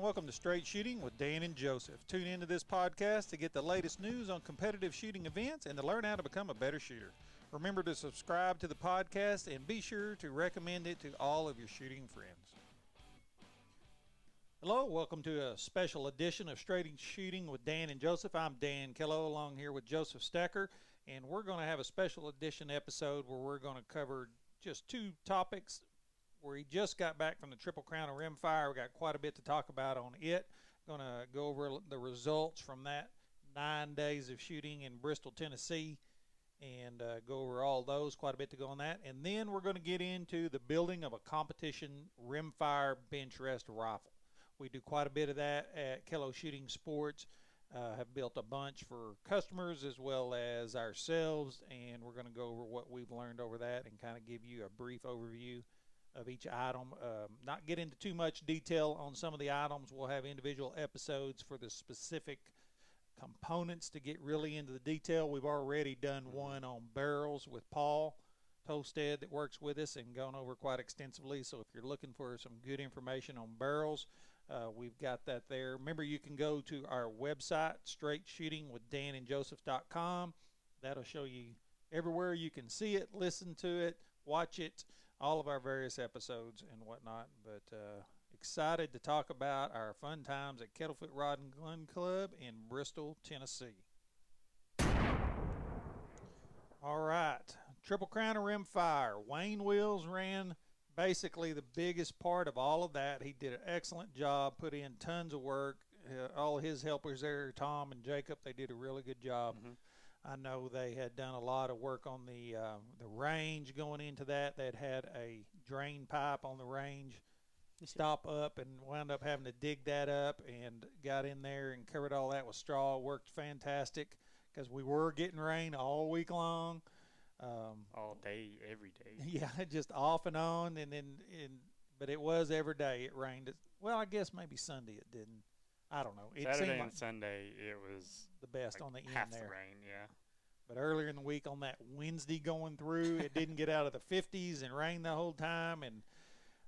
and welcome to Straight Shooting with Dan and Joseph. Tune into this podcast to get the latest news on competitive shooting events and to learn how to become a better shooter. Remember to subscribe to the podcast and be sure to recommend it to all of your shooting friends. Hello, welcome to a special edition of Straight Shooting with Dan and Joseph. I'm Dan Kello along here with Joseph Stacker, and we're going to have a special edition episode where we're going to cover just two topics. Where he just got back from the Triple Crown of Rimfire. We got quite a bit to talk about on it. Going to go over the results from that 9 days of shooting in Bristol, Tennessee, and go over all those. Quite a bit to go on that. And then we're going to get into the building of a competition rimfire bench rest rifle. We do quite a bit of that at Kello Shooting Sports. Have built a bunch for customers as well as ourselves, and we're going to go over what we've learned over that and kind of give you a brief overview of each item. Not get into too much detail on some of the items. We'll have individual episodes for the specific components to get really into the detail. We've already done one on barrels with Paul Tolstead that works with us and gone over quite extensively. So if you're looking for some good information on barrels, we've got that there. Remember, you can go to our website, straightshootingwithdanandjoseph.com. That'll show you everywhere you can see it, listen to it, watch it, all of our various episodes and whatnot. But excited to talk about our fun times at Kettlefoot Rod and Gun Club in Bristol, Tennessee. All right, Triple Crown of Rimfire. Wayne Wills ran basically the biggest part of all of that. He did an excellent job, put in tons of work. All his helpers there, Tom and Jacob, they did a really good job. I know they had done a lot of work on the range going into that. They'd had a drain pipe on the range stop up and wound up having to dig that up and got in there and covered all that with straw. Worked fantastic because we were getting rain all week long. All day, every day. Yeah, just off and on. But it was every day. It rained. Well, I guess maybe Sunday it didn't. I don't know. It Saturday seemed and Sunday, it was the best like on the end half there. The rain, yeah. But earlier in the week on that Wednesday going through, it didn't get out of the 50s and rained the whole time, and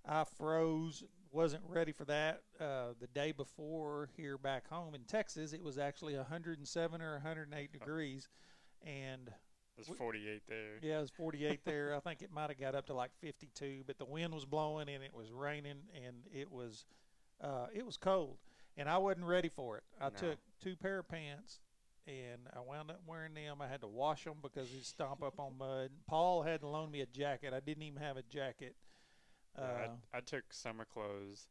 I froze. Wasn't ready for that. The day before here back home in Texas, it was actually 107 or 108 degrees, and it was 48 there. Yeah, it was 48 there. I think it might have got up to like 52, but the wind was blowing and it was raining, and it was cold, and I wasn't ready for it. I took 2 pair of pants, and I wound up wearing them. I had to wash them because they stomp up on mud. Paul had to loan me a jacket. I didn't even have a jacket. I took summer clothes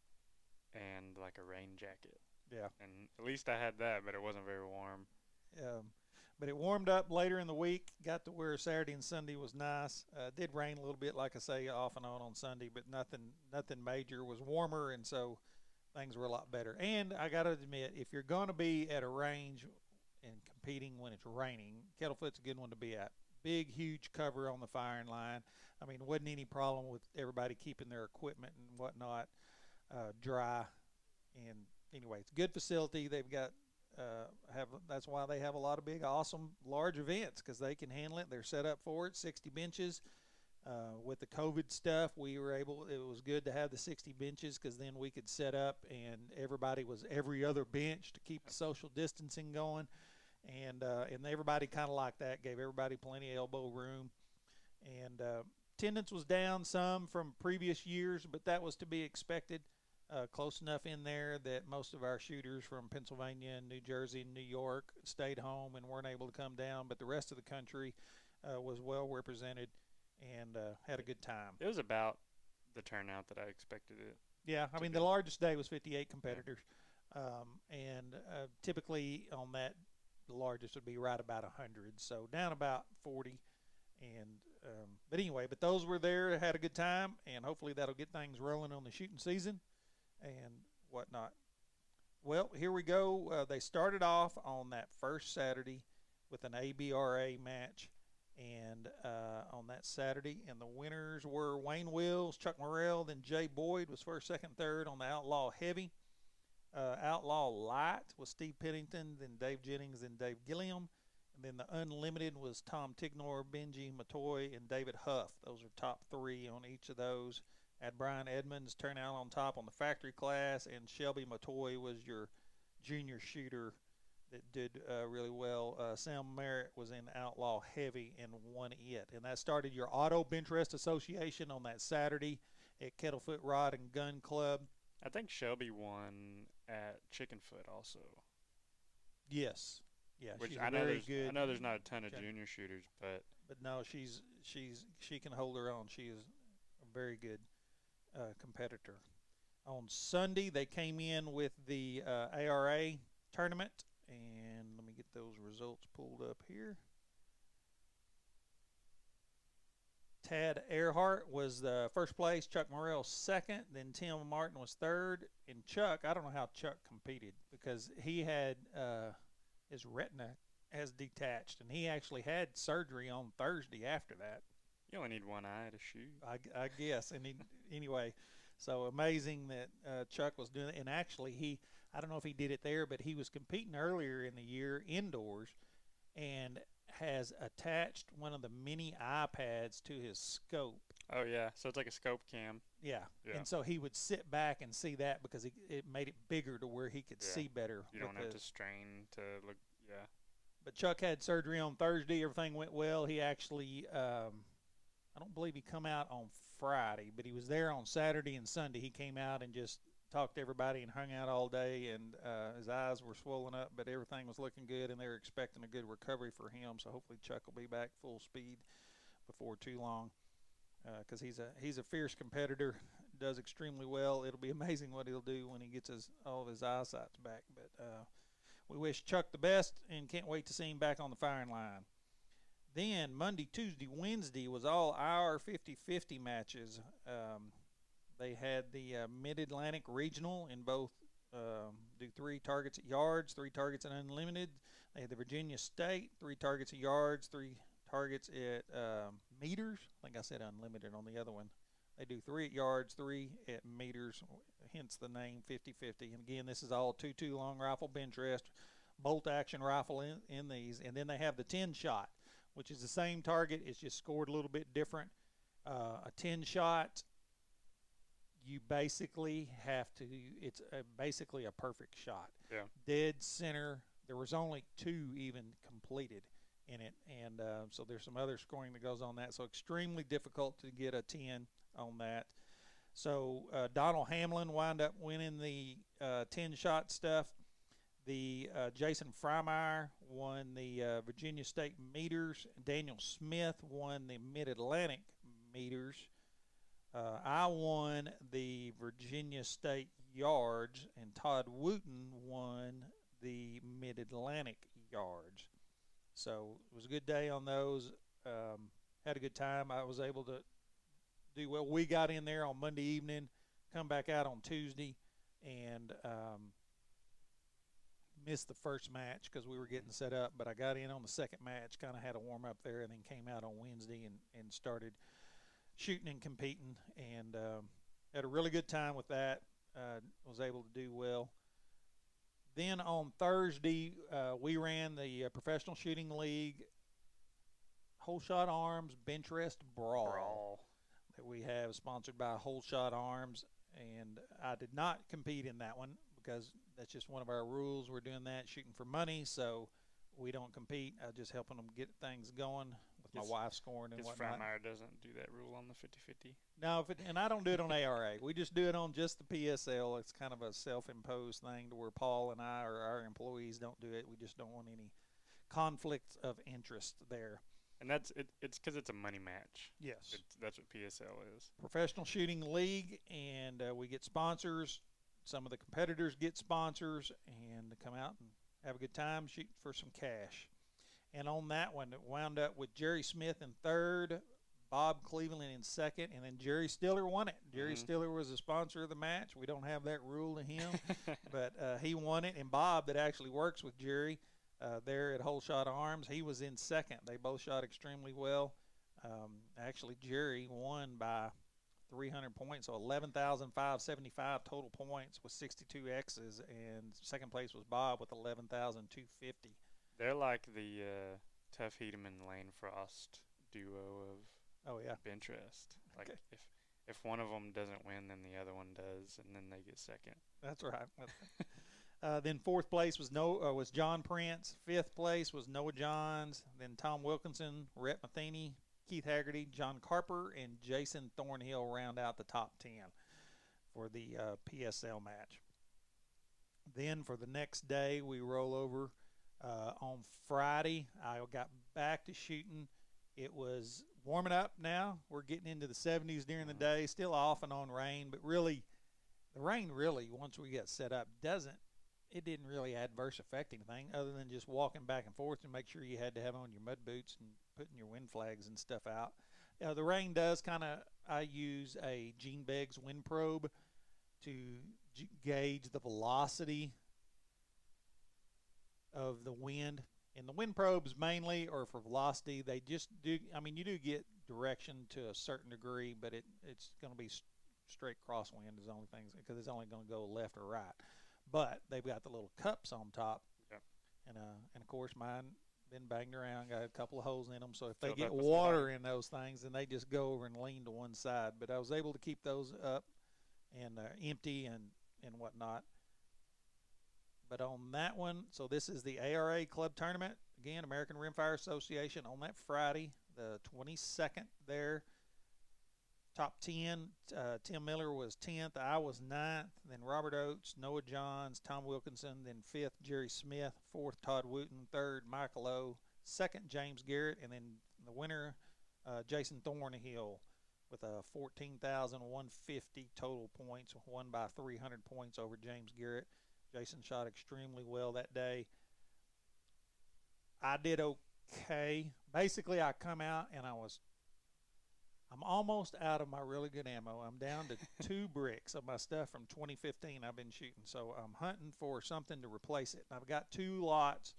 and like a rain jacket. Yeah. And at least I had that, but it wasn't very warm. But it warmed up later in the week. Got to where Saturday and Sunday was nice. Did rain a little bit, like I say, off and on Sunday, but nothing major. It was warmer, and so things were a lot better. And I got to admit, if you're going to be at a range and competing when it's raining, Kettlefoot's a good one to be at. Big, huge cover on the firing line. I mean, wasn't any problem with everybody keeping their equipment and whatnot dry. And anyway, it's a good facility. They've got that's why they have a lot of big, awesome, large events, because they can handle it. They're set up for it. 60 benches. With the COVID stuff, it was good to have the 60 benches, because then we could set up and everybody was every other bench to keep the social distancing going. And everybody kind of liked that, gave everybody plenty of elbow room. And attendance was down some from previous years, but that was to be expected. Close enough in there that most of our shooters from Pennsylvania and New Jersey and New York stayed home and weren't able to come down, but the rest of the country was well represented and had a good time. It was about the turnout that I expected it. Yeah, I mean, the largest day was 58 competitors. And typically on that, the largest would be right about 100, so down about 40. And but anyway, those were there, had a good time, and hopefully that'll get things rolling on the shooting season and whatnot. Well, here we go. They started off on that first Saturday with an ABRA match, and on that Saturday, and the winners were Wayne Wills, Chuck Morrell, then Jay Boyd was first, second, third on the Outlaw Heavy. Outlaw Light was Steve Pennington, then Dave Jennings, then Dave Gilliam. And then the Unlimited was Tom Tignor, Benji Matoy, and David Huff. Those are top 3 on each of those. Had Brian Edmonds turn out on top on the factory class, and Shelby Matoy was your junior shooter that did really well. Sam Merritt was in Outlaw Heavy and won it. And that started your Auto Bench Rest Association on that Saturday at Kettlefoot Rod and Gun Club. I think Shelby won at Chickenfoot also. Yes. Yeah, which she's I know very good. I know there's not a ton of junior shooters, but no, she can hold her own. She is a very good competitor. On Sunday, they came in with the ARA tournament, and let me get those results pulled up here. Tad Earhart was the first place, Chuck Morrell second, then Tim Martin was third, and Chuck, I don't know how Chuck competed because he had his retina has detached, and he actually had surgery on Thursday after that. You only need one eye to shoot. I guess, and anyway, so amazing that Chuck was doing it, and actually I don't know if he did it there, but he was competing earlier in the year indoors, and has attached one of the mini iPads to his scope. Oh yeah, so it's like a scope cam. Yeah. And so he would sit back and see that because it made it bigger to where he could see better. You don't have to strain to look. Yeah. But Chuck had surgery on Thursday. Everything went well. He actually, I don't believe he come out on Friday, but he was there on Saturday and Sunday. He came out and just talked to everybody and hung out all day, and his eyes were swollen up, but everything was looking good, and they were expecting a good recovery for him. So hopefully Chuck will be back full speed before too long, because he's a fierce competitor, does extremely well. It'll be amazing what he'll do when he gets all of his eyesight back. But we wish Chuck the best and can't wait to see him back on the firing line. Then Monday, Tuesday, Wednesday was all our 50-50 matches. They had the Mid-Atlantic Regional in both, do 3 targets at yards, 3 targets at unlimited. They had the Virginia State, 3 targets at yards, 3 targets at meters. I think I said unlimited on the other one. They do 3 at yards, 3 at meters, hence the name 50-50. And again, this is all 2.2 long rifle bench rest, bolt action rifle in these. And then they have the 10 shot, which is the same target. It's just scored a little bit different. A 10 shot, you basically have to, it's basically a perfect shot. Yeah. Dead center. There was only 2 even completed in it, and so there's some other scoring that goes on that. So extremely difficult to get a 10 on that. So Donald Hamlin wound up winning the 10-shot stuff. The Jason Freimeyer won the Virginia State meters. Daniel Smith won the Mid-Atlantic meters. I won the Virginia State yards, and Todd Wooten won the Mid-Atlantic yards. So it was a good day on those. Had a good time. I was able to do well. We got in there on Monday evening, come back out on Tuesday, and missed the first match because we were getting set up. But I got in on the second match, kind of had a warm-up there, and then came out on Wednesday and started shooting and competing, and had a really good time with that. Was able to do well. Then on Thursday, we ran the Professional Shooting League Whole Shot Arms Bench Rest Brawl that we have, sponsored by Whole Shot Arms. And I did not compete in that one because that's just one of our rules. We're doing that, shooting for money, so we don't compete. I'm just helping them get things going with my wife scoring and whatnot. Freimeyer doesn't do that rule on the 50-50? No, and I don't do it on ARA. We just do it on just the PSL. It's kind of a self-imposed thing to where Paul and I or our employees don't do it. We just don't want any conflict of interest there. And that's it. It's because it's a money match. Yes. That's what PSL is. Professional Shooting League, and we get sponsors. Some of the competitors get sponsors and come out and have a good time shooting for some cash. And on that one, it wound up with Jerry Smith in third, Bob Cleveland in second, and then Jerry Stiller won it. Jerry Stiller was the sponsor of the match. We don't have that rule to him, but he won it. And Bob, that actually works with Jerry there at Whole Shot Arms, he was in second. They both shot extremely well. Actually, Jerry won by 300 points, so 11,575 total points with 62 X's, and second place was Bob with 11,250. They're like the Tuff Hedeman Lane Frost duo of bench rest. Like if one of them doesn't win, then the other one does, and then they get second. That's right. Then fourth place was John Prince. Fifth place was Noah Johns. Then Tom Wilkinson, Rhett Matheny, Keith Haggerty, John Carper, and Jason Thornhill round out the top 10 for the PSL match. Then for the next day, we roll over on Friday. I got back to shooting. It was warming up now. We're getting into the 70s during the day, still off and on rain, but really, the rain really, once we get set up, didn't really adverse affect anything other than just walking back and forth and make sure you had to have on your mud boots and putting your wind flags and stuff out. The rain does I use a Gene Beggs wind probe to gauge the velocity of the wind. And the wind probes mainly are for velocity. They just do, you do get direction to a certain degree, but it's going to be straight crosswind is the only thing, because it's only going to go left or right. But they've got the little cups on top. Yep. And of course mine been banged around, got a couple of holes in them, so if they Filled get up with water water. in those things, then they just go over and lean to one side. But I was able to keep those up and empty and whatnot. But on that one, so this is the ARA Club Tournament, again, American Rimfire Association, on that Friday, the 22nd there. Top 10, Tim Miller was 10th, I was 9th, then Robert Oates, Noah Johns, Tom Wilkinson, then 5th, Jerry Smith, 4th, Todd Wooten, 3rd, Michael O, 2nd, James Garrett, and then the winner, Jason Thornhill, with a 14,150 total points, won by 300 points over James Garrett. Jason shot extremely well that day. I did okay. Basically, I come out and I'm almost out of my really good ammo. I'm down to 2 bricks of my stuff from 2015 I've been shooting. So I'm hunting for something to replace it. And I've got 2 lots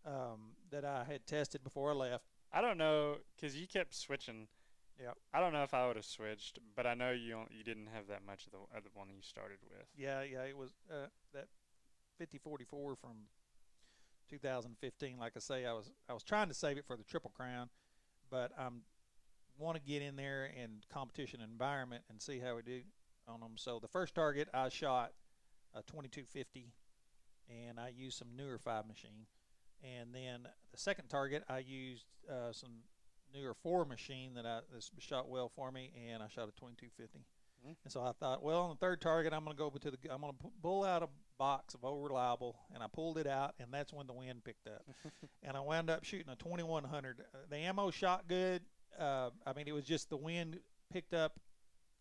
that I had tested before I left. I don't know, because you kept switching. Yeah. I don't know if I would have switched, but I know you didn't have that much of the one you started with. Yeah, it was that 5044 from 2015. Like I say, I was trying to save it for the Triple Crown, but I'm want to get in there and competition environment and see how we do on them. So the first target I shot a 2250, and I used some newer 5 machine. And then the second target I used some newer 4 machine this shot well for me, and I shot a 2250. Mm-hmm. And so I thought, well, on the third target I'm going to I'm going to pull out a box of Old Reliable, and I pulled it out, and that's when the wind picked up. And I wound up shooting a 2100. The ammo shot good. It was just the wind picked up,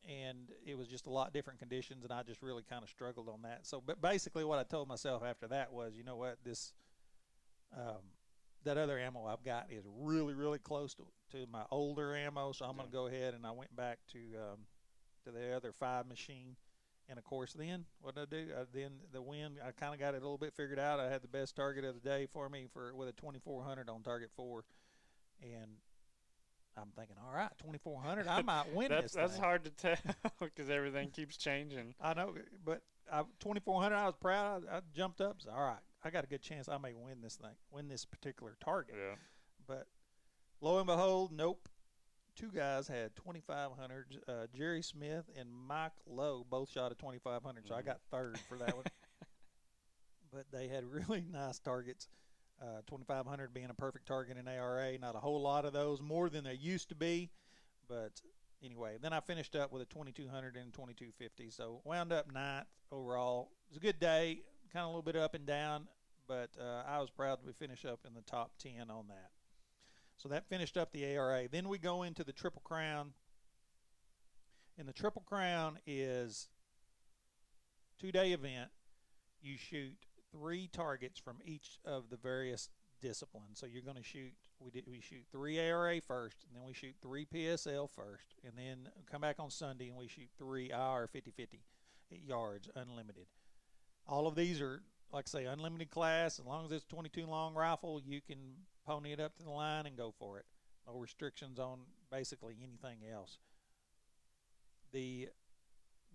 and it was just a lot different conditions, and I just really kind of struggled on that. So, but basically what I told myself after that was, you know what, that other ammo I've got is really, really close to my older ammo, so I'm going to go ahead, and I went back to the other 5 machine. And of course, then what did I do? Then the wind, I kind of got it a little bit figured out. I had the best target of the day for me with a 2400 on target 4, and I'm thinking, all right, 2400, I might win this thing. That's hard to tell because everything keeps changing. I know, but 2400, I was proud. I jumped up. So, all right, I got a good chance I may win this particular target. Yeah. But lo and behold, nope. 2 guys had 2500s. Jerry Smith and Mike Lowe both shot a 2500, so I got 3rd for that one. But they had really nice targets. 2500 being a perfect target in ARA. Not a whole lot of those, more than there used to be. But anyway, then I finished up with a 2200 and 2250. So wound up 9th overall. It was a good day, kind of a little bit up and down, but I was proud to finish up in the top 10 on that. So that finished up the ARA. Then we go into the Triple Crown. And the Triple Crown is a 2-day event. You shoot 3 targets from each of the various disciplines. So you're going to shoot, we shoot 3 ARA first, and then we shoot 3 PSL first, and then come back on Sunday and we shoot 3 IR 50-50 yards, unlimited. All of these are, like I say, unlimited class. As long as it's 22 long rifle, you can pony it up to the line and go for it. No restrictions on basically anything else.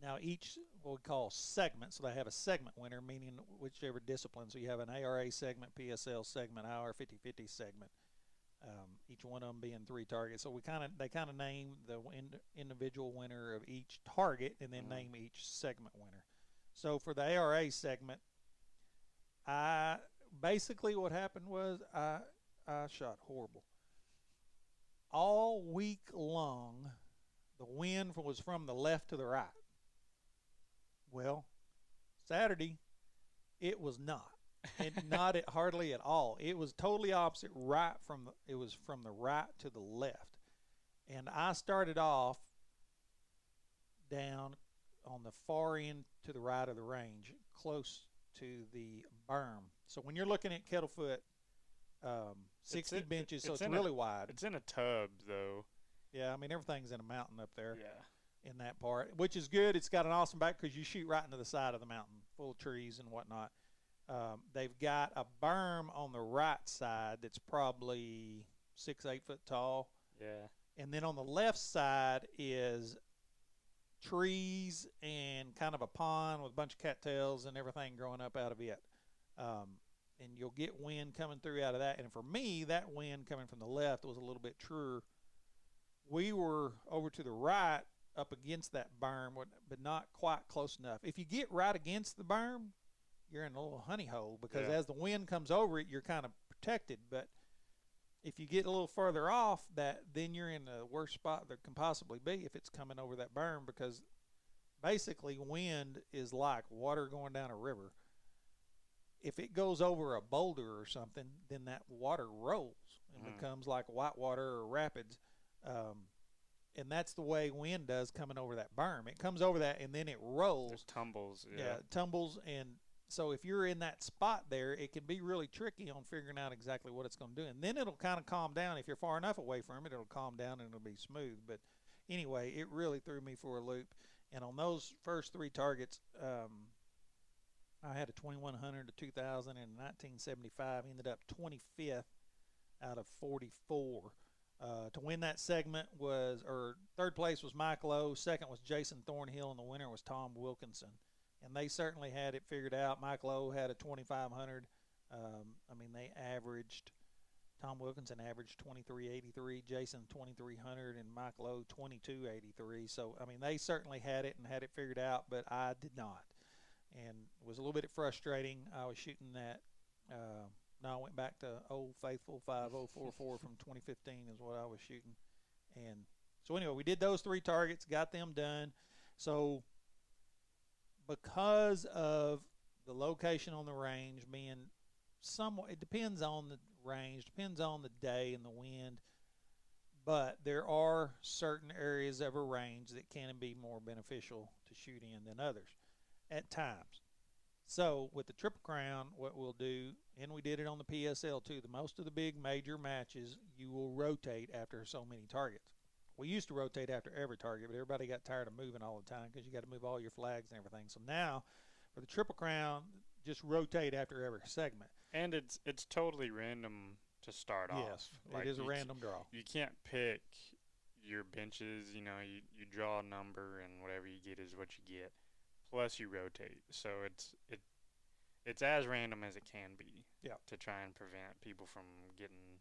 Now each what we call segment, so they have a segment winner, meaning whichever discipline. So you have an ARA segment, PSL segment, IR 50-50 segment. each one of them being 3 targets. So they kind of name the individual winner of each target and then name each segment winner. So for the ARA segment, basically what happened was I shot horrible. All week long, the wind was from the left to the right. Well, Saturday, it was not. Not hardly at all. It was totally opposite. It was from the right to the left, and I started off down on the far end to the right of the range, close to the berm. So when you're looking at Kettlefoot, 60 benches, so it's really wide. It's in a tub, though. Yeah, I mean everything's in a mountain up there. Yeah. In that part, which is good. It's got an awesome back because you shoot right into the side of the mountain, full of trees and whatnot. They've got a berm on the right side that's probably 6-8 foot tall. Yeah. And then on the left side is trees and kind of a pond with a bunch of cattails and everything growing up out of it. And you'll get wind coming through out of that. And for me, that wind coming from the left was a little bit truer. We were over to the right up against that berm, but not quite close enough. If you get right against the berm, you're in a little honey hole because as the wind comes over it, you're kind of protected. But if you get a little further off that, then you're in the worst spot there can possibly be if it's coming over that berm, because basically wind is like water going down a river. If it goes over a boulder or something, then that water rolls and becomes like white water or rapids. And that's the way wind does coming over that berm. It comes over that and then it rolls. It tumbles. Yeah, it tumbles. And so if you're in that spot there, it can be really tricky on figuring out exactly what it's going to do. And then it'll kind of calm down. If you're far enough away from it, it'll calm down and it'll be smooth. But anyway, it really threw me for a loop. And on those first 3 targets, I had a 2100, a 2000, and a 1975. Ended up 25th out of 44. To win that segment third place was Mike Lowe, second was Jason Thornhill, and the winner was Tom Wilkinson. And they certainly had it figured out. Mike Lowe had a 2500. I mean, Tom Wilkinson averaged 2383, Jason 2300, and Mike Lowe 2283. So, I mean, they certainly had it and had it figured out, but I did not. And it was a little bit frustrating. I was shooting that. I went back to old faithful 5044 from 2015 is what I was shooting. And so anyway, we did those 3 targets, got them done. So because of the location on the range being somewhat, it depends on the range, depends on the day and the wind, but there are certain areas of a range that can be more beneficial to shoot in than others at times. So with the Triple Crown, what we'll do, and we did it on the PSL too, most of the big major matches, you will rotate after so many targets. We used to rotate after every target, but everybody got tired of moving all the time because you got to move all your flags and everything. So now for the Triple Crown, just rotate after every segment. And it's totally random to start off. Yes, it is a random draw. You can't pick your benches. You know, you draw a number and whatever you get is what you get. Plus you rotate. So it's as random as it can be. Yeah. To try and prevent people from getting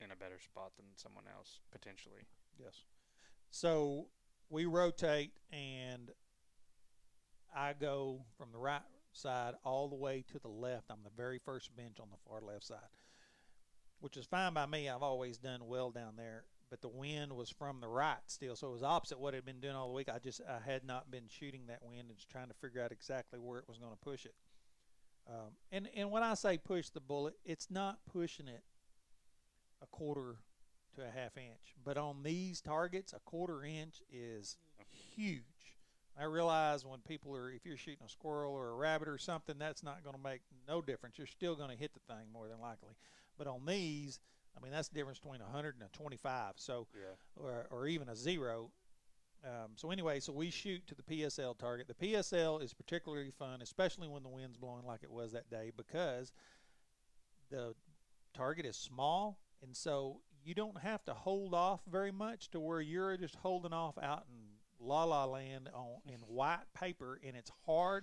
in a better spot than someone else potentially. Yes. So we rotate, and I go from the right side all the way to the left. I'm the very first bench on the far left side, which is fine by me. I've always done well down there, but the wind was from the right still, so it was opposite what I'd been doing all the week. I had not been shooting that wind and just trying to figure out exactly where it was going to push it. And when I say push the bullet, it's not pushing it a quarter to a half inch, but on these targets, a quarter inch is huge. I realize when if you're shooting a squirrel or a rabbit or something, that's not going to make no difference. You're still going to hit the thing more than likely. But on these, I mean, that's the difference between 100 and a 25, so or even a 0. So anyway, so we shoot to the PSL target. The PSL is particularly fun, especially when the wind's blowing like it was that day, because the target is small, and so you don't have to hold off very much to where you're just holding off out in la-la land in white paper, and it's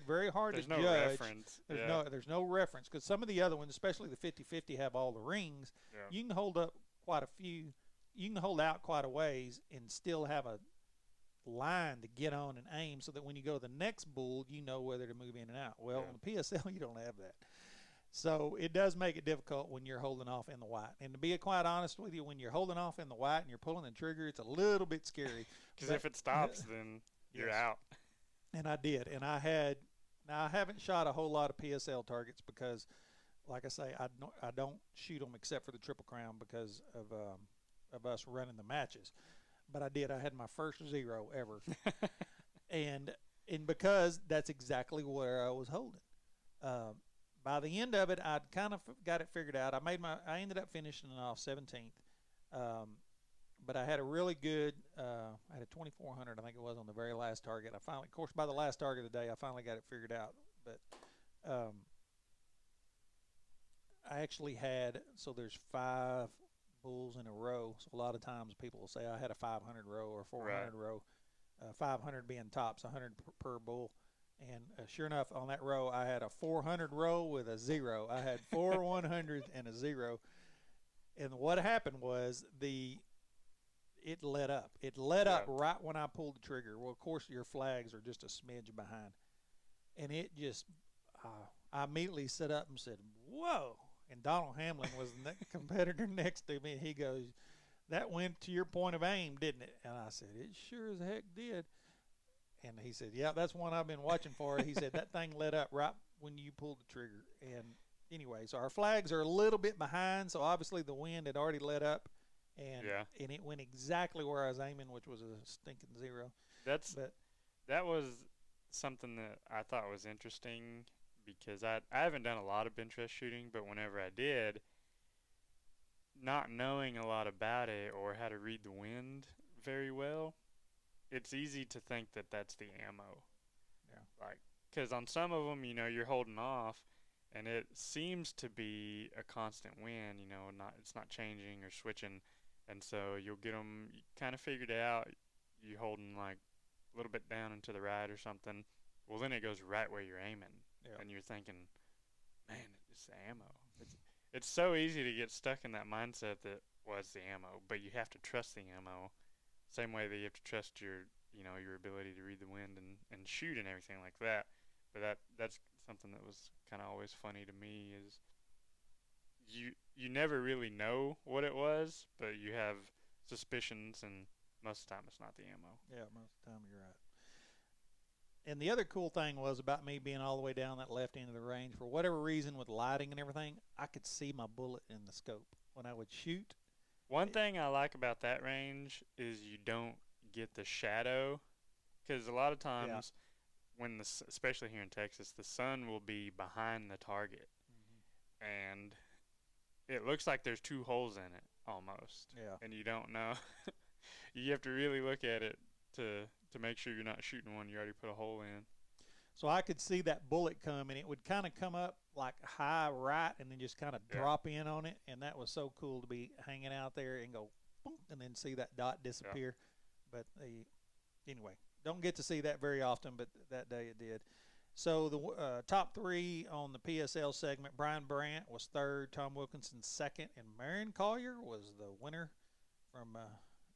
very hard to judge. Reference. There's no reference, because some of the other ones, especially the 50-50, have all the rings. Yeah. You can hold up quite a few. You can hold out quite a ways and still have a line to get on and aim, so that when you go to the next bull, you know whether to move in and out. Well, on the PSL, you don't have that. So it does make it difficult when you're holding off in the white. And to be quite honest with you, when you're holding off in the white and you're pulling the trigger, it's a little bit scary. Because if it stops, then you're out. And I did. And I haven't shot a whole lot of PSL targets because, like I say, I don't shoot them except for the Triple Crown because of us running the matches. But I did. I had my first 0 ever. and because that's exactly where I was holding. By the end of it, I'd kind of got it figured out. I ended up finishing it off 17th, but I had a really good. I had a 2400, I think it was, on the very last target. I finally, of course, by the last target of the day, I finally got it figured out. But I actually had, so there's 5 bulls in a row. So a lot of times people will say I had a 500 row or 400 row. 500 being tops, 100 per bull. And sure enough, on that row, I had a 400 row with a 0. I had 4 100s and a 0. And what happened was it let up. It let up right when I pulled the trigger. Well, of course, your flags are just a smidge behind. And it just, I immediately set up and said, whoa. And Donald Hamlin was the competitor next to me. He goes, that went to your point of aim, didn't it? And I said, it sure as heck did. And he said, yeah, that's one I've been watching for. He said, that thing let up right when you pulled the trigger. And anyway, so our flags are a little bit behind, so obviously the wind had already let up. And it went exactly where I was aiming, which was a stinking 0. That was something that I thought was interesting because I haven't done a lot of bench rest shooting, but whenever I did, not knowing a lot about it or how to read the wind very well, it's easy to think that that's the ammo. Yeah. Like, because on some of them, you're holding off, and it seems to be a constant wind. It's not changing or switching, and so you'll get them kind of figured out. You're holding like a little bit down and to the right or something. Well, then it goes right where you're aiming, and you're thinking, man, it's the ammo. It's so easy to get stuck in that mindset that, well, it's the ammo, but you have to trust the ammo. Same way that you have to trust your ability to read the wind and shoot and everything like that. But that's something that was kind of always funny to me is you never really know what it was, but you have suspicions, and most of the time it's not the ammo. Yeah, most of the time you're right. And the other cool thing was about me being all the way down that left end of the range, for whatever reason with lighting and everything, I could see my bullet in the scope when I would shoot. One thing I like about that range is you don't get the shadow, because a lot of times when especially here in Texas, the sun will be behind the target, and it looks like there's 2 holes in it almost, and you don't know. You have to really look at it to make sure you're not shooting one you already put a hole in. So I could see that bullet come, and it would kind of come up like high right and then just kind of drop in on it, and that was so cool to be hanging out there and go boom, and then see that dot disappear. But anyway, don't get to see that very often, but that day it did. So the top 3 on the PSL segment, Brian Brandt was 3rd, Tom Wilkinson 2nd, and Marion Collier was the winner from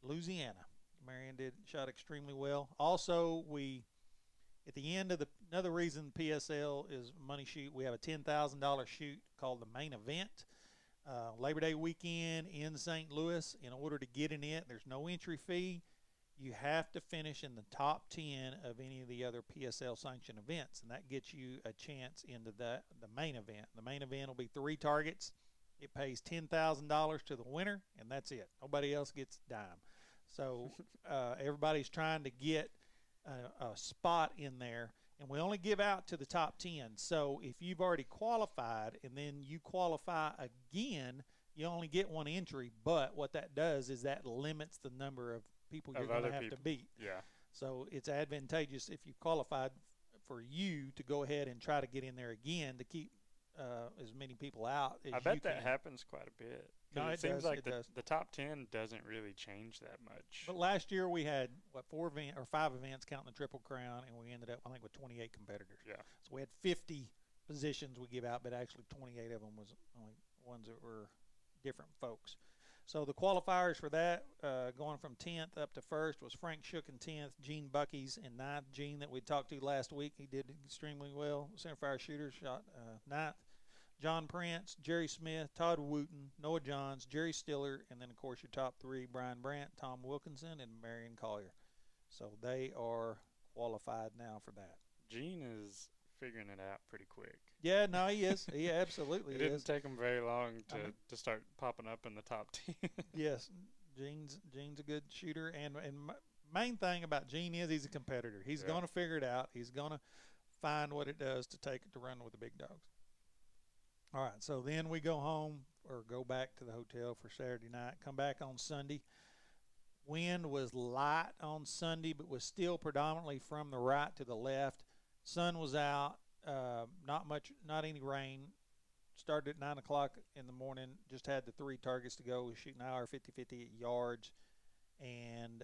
Louisiana. Marion shot extremely well. Also, at the end of another reason PSL is money shoot, we have a $10,000 shoot called the main event. Labor Day weekend in St. Louis. In order to get in it, there's no entry fee. You have to finish in the top 10 of any of the other PSL sanctioned events, and that gets you a chance into the main event. The main event will be 3 targets. It pays $10,000 to the winner, and that's it. Nobody else gets a dime. So everybody's trying to get a spot in there, and we only give out to the top 10. So if you've already qualified and then you qualify again, you only get 1 entry. But what that does is that limits the number of people you're going to have to beat. Yeah. So it's advantageous if you've qualified for you to go ahead and try to get in there again to keep as many people out as you can. I bet that happens quite a bit. No, it seems does, like does. The top 10 doesn't really change that much. But last year we had 5 events counting the Triple Crown, and we ended up, I think, with 28 competitors. Yeah. So we had 50 positions we give out, but actually 28 of them was only ones that were different folks. So the qualifiers for that, going from 10th up to 1st, was Frank Shook in 10th, Gene Bucky's in 9th. Gene, that we talked to last week, he did extremely well. Centerfire shooter, shot 9th. John Prince, Jerry Smith, Todd Wooten, Noah Johns, Jerry Stiller, and then, of course, your top three, Brian Brandt, Tom Wilkinson, and Marion Collier. So they are qualified now for that. Gene is figuring it out pretty quick. Yeah, no, he is. He absolutely It is. didn't take him very long to start popping up in the top 10. Yes, Gene's a good shooter, and main thing about Gene is he's a competitor. He's going to figure it out. He's going to find what it does to take it to run with the big dogs. All right, so then we go home or go back to the hotel for Saturday night, come back on Sunday. Wind was light on Sunday, but was still predominantly from the right to the left. Sun was out, not any rain. Started at 9 o'clock in the morning, just had the 3 targets to go. We shooting an hour 50-50 yards, and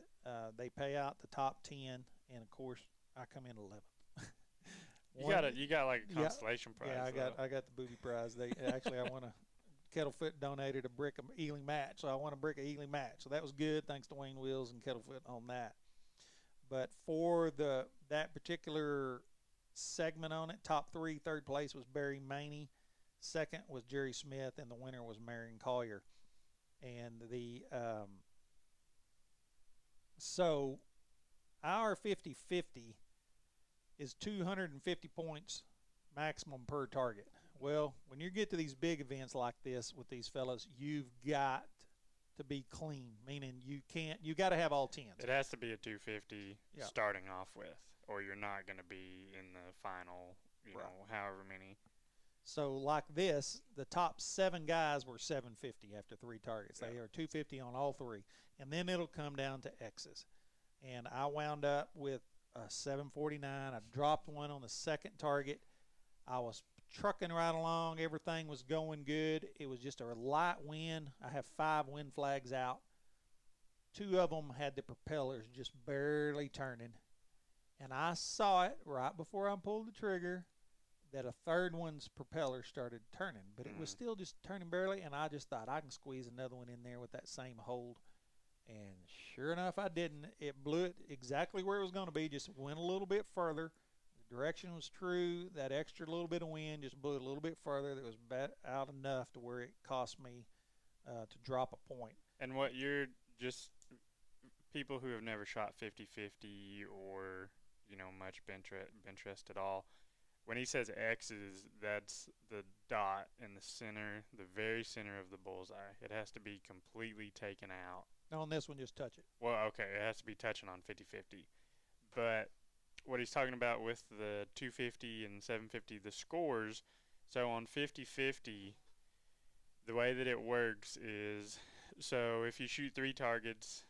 they pay out the top 10, and of course I come in 11th. You got like a consolation prize. Yeah, I got the booby prize. They actually, I won a Kettlefoot donated a brick of Ely match, so I won a brick of Ely match. So that was good. Thanks to Wayne Wills and Kettlefoot on that. But for that particular segment on it, top 3, third place was Barry Maney, second was Jerry Smith, and the winner was Marion Collier. And so our 50-50 is 250 points maximum per target. Well, when you get to these big events like this with these fellas, you've got to be clean, meaning you got to have all 10s. It has to be a 250 starting off with, or you're not going to be in the final, however many. So like this, the top 7 guys were 750 after 3 targets. They are 250 on all 3. And then it'll come down to X's. And I wound up with a 749. I dropped one on the second target. I was trucking right along. Everything was going good. It was just a light wind. I have 5 wind flags out. 2 of them had the propellers just barely turning. And I saw it right before I pulled the trigger that a third one's propeller started turning. But it was still just turning barely, and I just thought I can squeeze another one in there with that same hold. And sure enough, I didn't. It blew it exactly where it was going to be, just went a little bit further. The direction was true. That extra little bit of wind just blew it a little bit further. That was out enough to where it cost me to drop a point. And what you're just people who have never shot 50-50 or, much bench rest at all, when he says X's, that's the dot in the center, the very center of the bullseye. It has to be completely taken out. On this one, just touch it. Well, okay, it has to be touching on 50-50. But what he's talking about with the 250 and 750, the scores, so on 50-50, the way that it works is, so if you shoot 3 targets,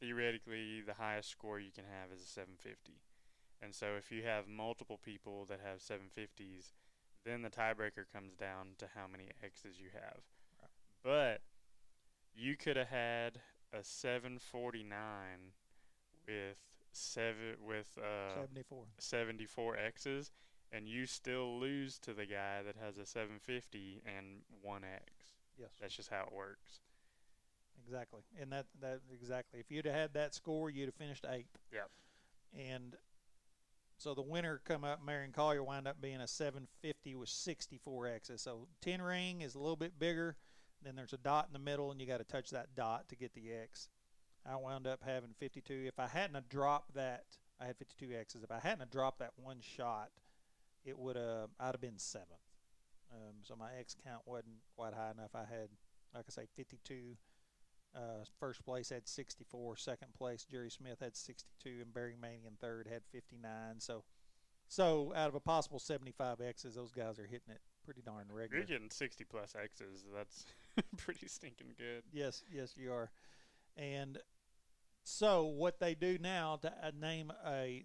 theoretically the highest score you can have is a 750. And so if you have multiple people that have 750s, then the tiebreaker comes down to how many X's you have. Right. But you could have had a 749 with 74 X's, and you still lose to the guy that has a 750 and 1 X. Yes. That's just how it works. Exactly. And that exactly. If you'd have had that score, you'd have finished 8th. Yep. And so the winner come up, Marion Collier, wound up being a 750 with 64 X's. So 10 ring is a little bit bigger. Then there's a dot in the middle, and you got to touch that dot to get the X. I wound up having 52. If I hadn't have dropped that, I had 52 X's. If I hadn't have dropped that one shot, I'd have been 7th. So my X count wasn't quite high enough. I had, like I say, 52. First place had 64. Second place, Jerry Smith had 62, and Barry Maney in third had 59. So out of a possible 75 X's, those guys are hitting it pretty darn regular. You're getting 60 plus X's. That's pretty stinking good. Yes, you are. And so what they do now to name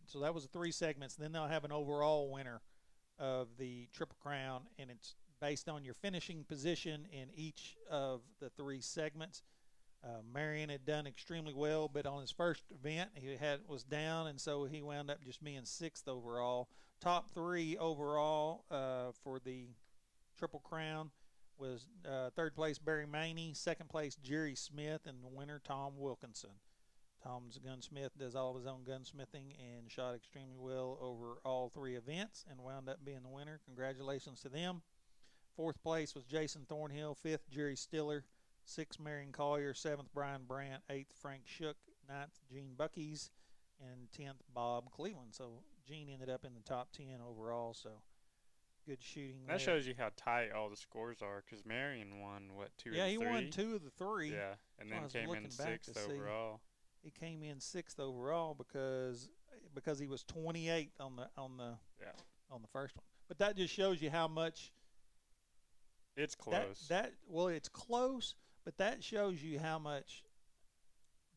so that was the 3 segments. Then they'll have an overall winner of the Triple Crown, and it's based on your finishing position in each of the 3 segments. Marion had done extremely well, but on his first event he was down, and so he wound up just being 6th overall. Top 3 overall for the Triple Crown was third place Barry Maney, second place Jerry Smith, and the winner Tom Wilkinson. Tom's a gunsmith, does all of his own gunsmithing, and shot extremely well over all 3 events and wound up being the winner. Congratulations to them. Fourth place was Jason Thornhill, fifth Jerry Stiller, sixth Marion Collier, seventh Brian Brandt, eighth Frank Shook, ninth Gene Buckies, and 10th Bob Cleveland. So Gene ended up in the top 10 overall, so good shooting That there. shows you how tight all the scores are, because Marion won, what, 2 of the 3? Yeah, he won 2 of the 3. Yeah, and then came in 6th overall. He came in 6th overall because he was 28th on the first one. But that just shows you how much it's close. Well, it's close, but that shows you how much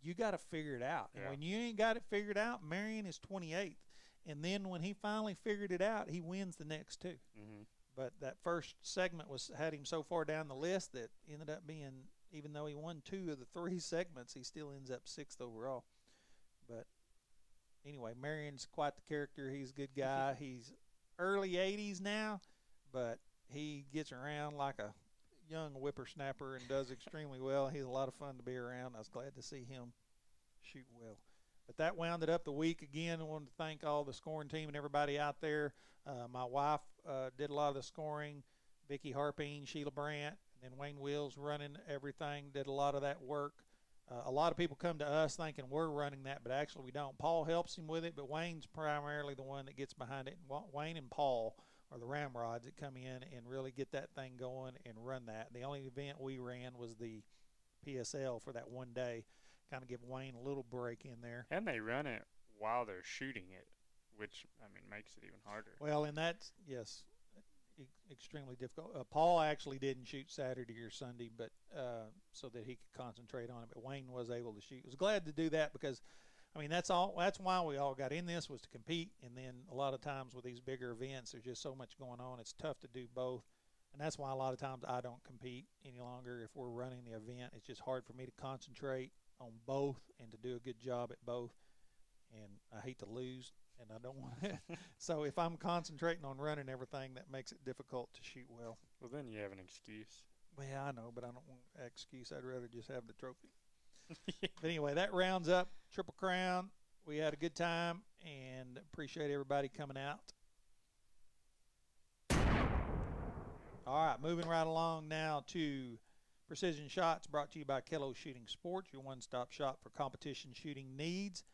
you got to figure it out. And when you ain't got it figured out, Marion is 28th. And then when he finally figured it out, he wins the next 2. Mm-hmm. But that first segment had him so far down the list that ended up being, even though he won 2 of the 3 segments, he still ends up 6th overall. But anyway, Marion's quite the character. He's a good guy. He's early 80s now, but he gets around like a young whippersnapper and does extremely well. He's a lot of fun to be around. I was glad to see him shoot well. But that wounded up the week again. I wanted to thank all the scoring team and everybody out there. My wife did a lot of the scoring. Vicki Harpine, Sheila Brandt, and then Wayne Wills running everything, did a lot of that work. A lot of people come to us thinking we're running that, but actually we don't. Paul helps him with it, but Wayne's primarily the one that gets behind it. Wayne and Paul are the ramrods that come in and really get that thing going and run that. The only event we ran was the Psl for that one day. Kind of give Wayne a little break in there. And they run it while they're shooting it, which, I mean, makes it even harder. Well, and that's, yes, extremely difficult. Paul actually didn't shoot Saturday or Sunday, but so that he could concentrate on it. But Wayne was able to shoot. I was glad to do that because, I mean, that's why we all got in this, was to compete. And then a lot of times with these bigger events, there's just so much going on. It's tough to do both. And that's why a lot of times I don't compete any longer. If we're running the event, it's just hard for me to concentrate on both and to do a good job at both. And I hate to lose, and I don't want to. So if I'm concentrating on running everything, that makes it difficult to shoot well. Well, then you have an excuse. Well, I know, but I don't want an excuse. I'd rather just have the trophy. But anyway, that rounds up Triple Crown. We had a good time and appreciate everybody coming out. All right, moving right along now to Precision Shots, brought to you by Kello Shooting Sports, your one-stop shop for competition shooting needs.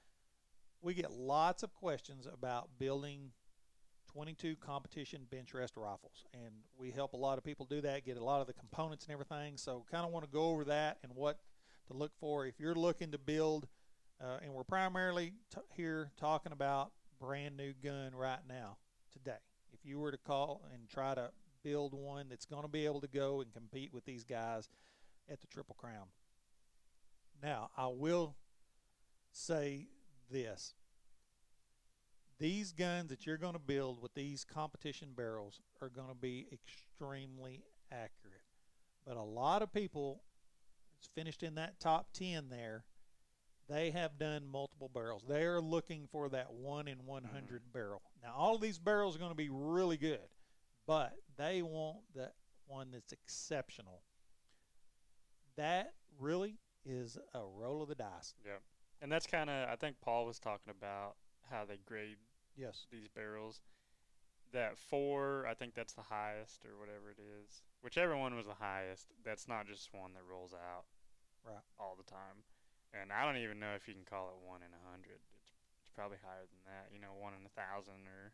We get lots of questions about building 22 competition bench rest rifles, and we help a lot of people do that, get a lot of the components and everything. So kind of want to go over that and what to look for if you're looking to build, and we're primarily here talking about brand new gun right now today. If you were to call and try to build one that's going to be able to go and compete with these guys at the Triple Crown. Now, I will say this. These guns that you're going to build with these competition barrels are going to be extremely accurate. But a lot of people, it's finished in that top 10 there, they have done multiple barrels. They are looking for that 1 in 100 barrel. Now, all of these barrels are going to be really good, but they want the one that's exceptional. That really is a roll of the dice. Yeah. And that's kind of, I think Paul was talking about how they grade these barrels. That 4, I think that's the highest or whatever it is. Whichever one was the highest, that's not just one that rolls out all the time. And I don't even know if you can call it 1 in 100. It's probably higher than that, 1 in 1,000 or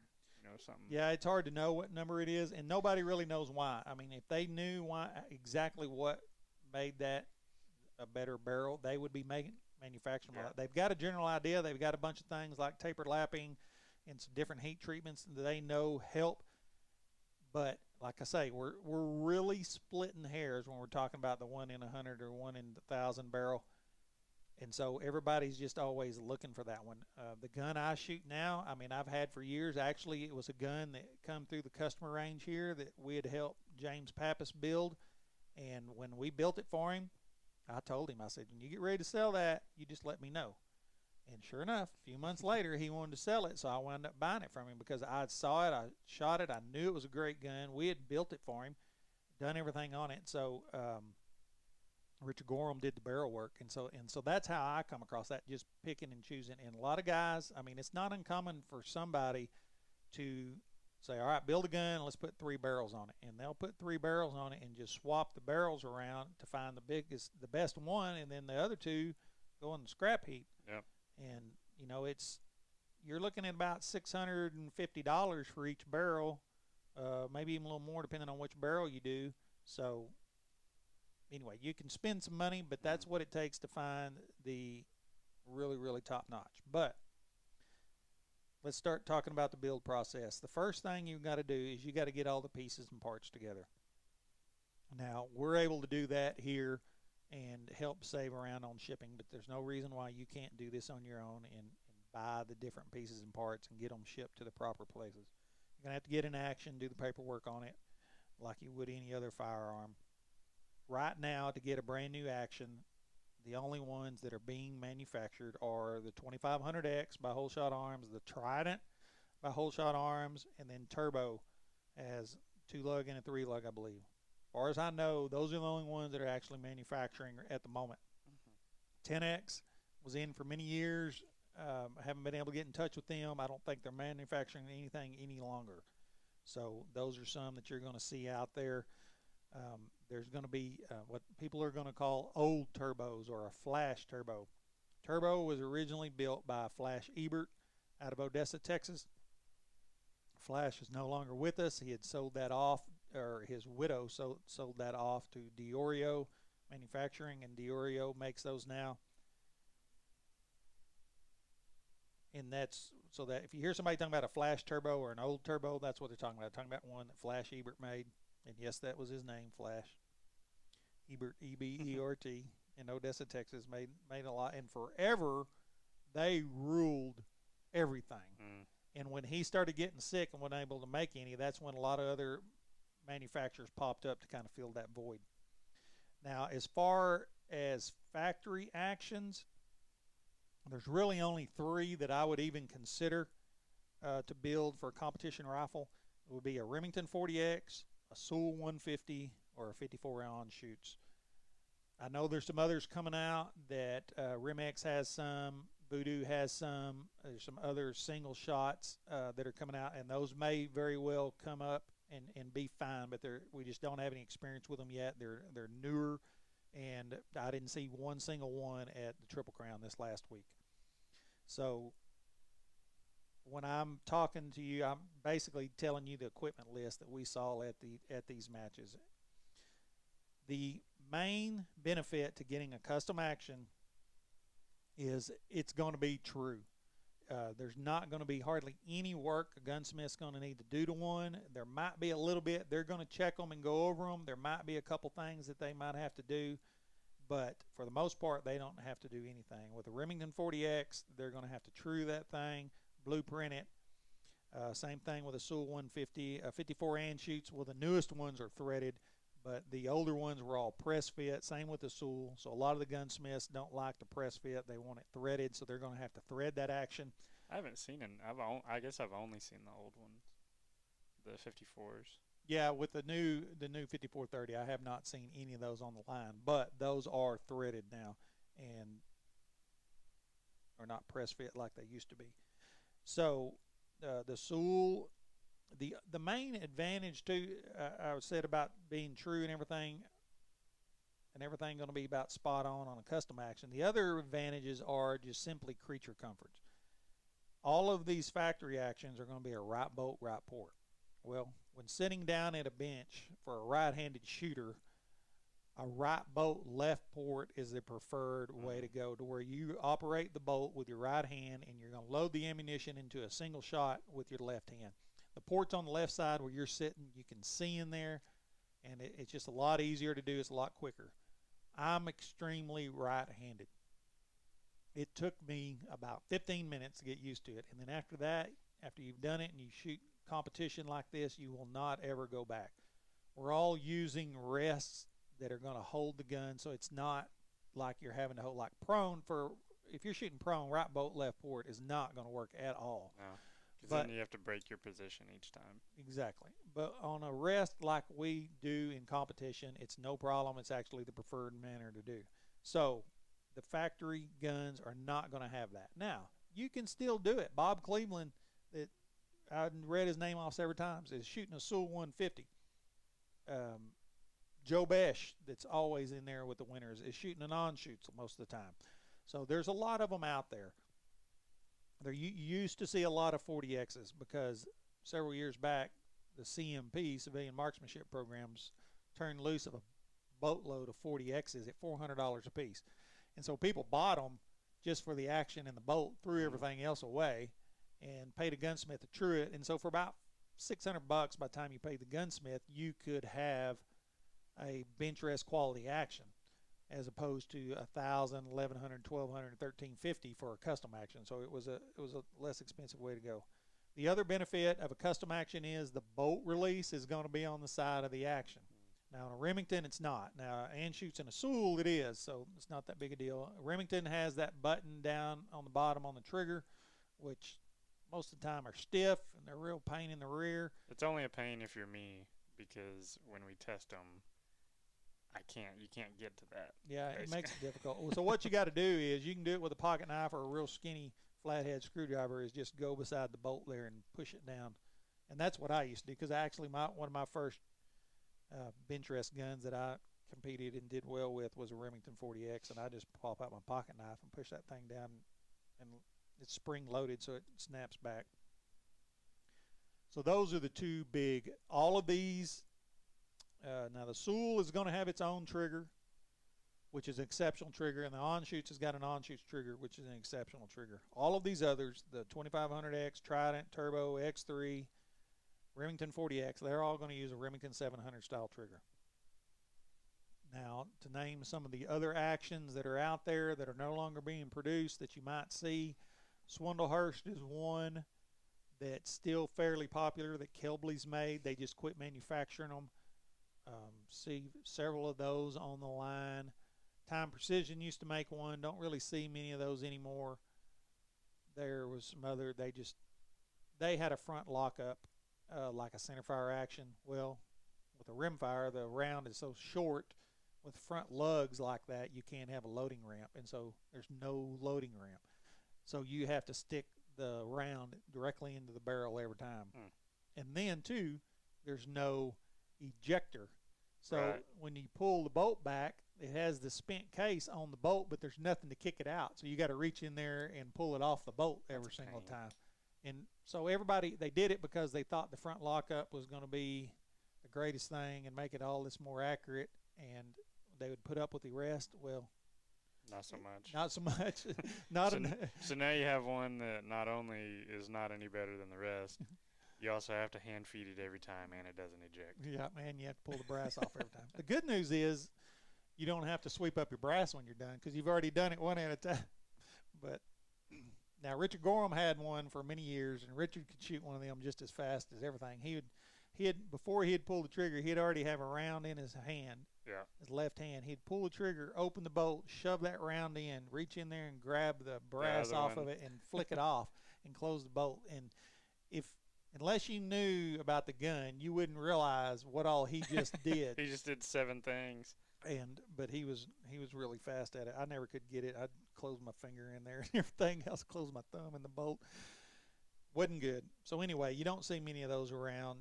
something. Yeah, it's hard to know what number it is, and nobody really knows why. I mean, if they knew why exactly what made that a better barrel, they would be manufacturing that. They've got a general idea. They've got a bunch of things like tapered lapping and some different heat treatments that they know help. But like I say, we're really splitting hairs when we're talking about the 1 in 100 or 1 in 1,000 barrel. And so everybody's just always looking for that one. The gun I shoot now, I mean, I've had for years. Actually, it was a gun that come through the customer range here that we had helped James Pappas build. And when we built it for him, I told him, I said, when you get ready to sell that, you just let me know. And sure enough, a few months later, he wanted to sell it, so I wound up buying it from him because I saw it, I shot it, I knew it was a great gun. We had built it for him. done everything on it. So Richard Gorham did the barrel work, and so that's how I come across that, just picking and choosing. And a lot of guys, I mean, it's not uncommon for somebody to say, all right, build a gun, let's put 3 barrels on it, and they'll put 3 barrels on it and just swap the barrels around to find the best one, and then the other 2 go in the scrap heap. Yep. And you're looking at about $650 for each barrel, maybe even a little more depending on which barrel you do. So anyway, you can spend some money, but that's what it takes to find the really, really top notch. But let's start talking about the build process. The first thing you've got to do is you got to get all the pieces and parts together. Now, we're able to do that here and help save around on shipping, but there's no reason why you can't do this on your own and buy the different pieces and parts and get them shipped to the proper places. You're going to have to get in action, do the paperwork on it like you would any other firearm. Right now, to get a brand new action, the only ones that are being manufactured are the 2500X by Whole Shot Arms, the Trident by Whole Shot Arms, and then Turbo has 2-lug and a 3-lug, I believe. As far as I know, those are the only ones that are actually manufacturing at the moment. 10X was in for many years. I haven't been able to get in touch with them. I don't think they're manufacturing anything any longer. So those are some that you're going to see out there. There's going to be what people are going to call old turbos, or a flash turbo. Turbo was originally built by Flash Ebert out of Odessa, Texas. Flash is no longer with us. He had sold that off, or his widow sold that off to Diorio Manufacturing, and Diorio makes those now. And that's so that if you hear somebody talking about a flash turbo or an old turbo, that's what they're talking about. They're talking about one that Flash Ebert made. And yes, that was his name, Flash Ebert, E-B-E-R-T, in Odessa, Texas. Made a lot, and forever they ruled everything. And when he started getting sick and wasn't able to make any, that's when a lot of other manufacturers popped up to kind of fill that void. Now, as far as factory actions, there's really only 3 that I would even consider to build for a competition rifle. It would be a Remington 40X, a Psl 150, or a 54 round shoots. I know there's some others coming out that Remex has some, Voodoo has some, there's some other single shots that are coming out, and those may very well come up and be fine, but we just don't have any experience with them yet. They're newer, and I didn't see one single one at the Triple Crown this last week. So when I'm talking to you, I'm basically telling you the equipment list that we saw at these matches. The main benefit to getting a custom action is it's going to be true. There's not going to be hardly any work a gunsmith's going to need to do to one. There might be a little bit. They're going to check them and go over them. There might be a couple things that they might have to do, but for the most part, they don't have to do anything. With the Remington 40X, they're going to have to true that thing, blueprint it. Same thing with a Psl 150. 54 and shoots, well, the newest ones are threaded, but the older ones were all press fit. Same with the Psl. So a lot of the gunsmiths don't like the press fit. They want it threaded, so they're going to have to thread that action. I haven't seen it. I guess I've only seen the old ones, the 54s. Yeah, with the new 5430, I have not seen any of those on the line, but those are threaded now and are not press fit like they used to be. So the Psl, the main advantage too, I said about being true and everything going to be about spot on a custom action. The other advantages are just simply creature comforts. All of these factory actions are going to be a right bolt, right port. Well, when sitting down at a bench for a right-handed shooter, a right bolt, left port is the preferred way to go, to where you operate the bolt with your right hand and you're going to load the ammunition into a single shot with your left hand. The port's on the left side where you're sitting. You can see in there, and it's just a lot easier to do. It's a lot quicker. I'm extremely right-handed. It took me about 15 minutes to get used to it, and then after that, after you've done it and you shoot competition like this, you will not ever go back. We're all using rests that are going to hold the gun, so it's not like you're having to hold like prone. If you're shooting prone, right bolt, left port is not going to work at all. No. Because then you have to break your position each time. Exactly. But on a rest like we do in competition, it's no problem. It's actually the preferred manner to do. So the factory guns are not going to have that. Now, you can still do it. Bob Cleveland, that I've read his name off several times, is shooting a Psl 150. Joe Besh, that's always in there with the winners, is shooting a non-shoots most of the time. So there's a lot of them out there. You used to see a lot of 40Xs because several years back, the CMP, Civilian Marksmanship Programs, turned loose of a boatload of 40Xs at $400 a piece. And so people bought them just for the action in the boat, threw everything else away, and paid a gunsmith to true it. And so for about $600 by the time you paid the gunsmith, you could have a bench rest quality action, as opposed to $1,000, $1,100, $1,200, $1,350 for a custom action. So it was a less expensive way to go. The other benefit of a custom action is the bolt release is going to be on the side of the action. Now in a Remington, it's not. Now Anschutz and a Psl, it is, so it's not that big a deal. Remington has that button down on the bottom on the trigger, which most of the time are stiff and they're real pain in the rear. It's only a pain if you're me, because when we test them, you can't get to that. Yeah, basically. It makes it difficult. So what you got to do is you can do it with a pocket knife or a real skinny flathead screwdriver, is just go beside the bolt there and push it down. And that's what I used to do, because actually one of my first bench rest guns that I competed and did well with was a Remington 40X, and I just pop out my pocket knife and push that thing down, and it's spring loaded so it snaps back. So those are the two big. All of these, now the Psl is going to have its own trigger, which is an exceptional trigger, and the Anschutz has got an Anschutz trigger, which is an exceptional trigger. All of these others, the 2500X, Trident, Turbo, X3, Remington 40X, they're all going to use a Remington 700 style trigger. Now, to name some of the other actions that are out there that are no longer being produced that you might see, Swindlehurst is one that's still fairly popular that Kelbley's made. They just quit manufacturing them. See several of those on the line. Time Precision used to make one. Don't really see many of those anymore. There was some other, they had a front lockup like a centerfire action. Well, with a rimfire, the round is so short, with front lugs like that, you can't have a loading ramp, and so there's no loading ramp. So you have to stick the round directly into the barrel every time. And then, too, there's no ejector. So when you pull the bolt back, it has the spent case on the bolt, but there's nothing to kick it out. So you got to reach in there and pull it off the bolt every single time. And so everybody, they did it because they thought the front lockup was going to be the greatest thing and make it all this more accurate, and they would put up with the rest. Well, not so much. Not so much. So now you have one that not only is not any better than the rest, you also have to hand feed it every time, and it doesn't eject. Yeah, man, you have to pull the brass off every time. The good news is you don't have to sweep up your brass when you're done, because you've already done it one at a time. But now Richard Gorham had one for many years, and Richard could shoot one of them just as fast as everything. Before he had pulled the trigger, he'd already have a round in his hand. Yeah. His left hand. He'd pull the trigger, open the bolt, shove that round in, reach in there and grab the brass off of it and flick it off and close the bolt. And unless you knew about the gun, you wouldn't realize what all he just did. He just did 7 things. But he was really fast at it. I never could get it. I'd close my finger in there and everything else, close my thumb in the bolt. Wasn't good. So anyway, you don't see many of those around.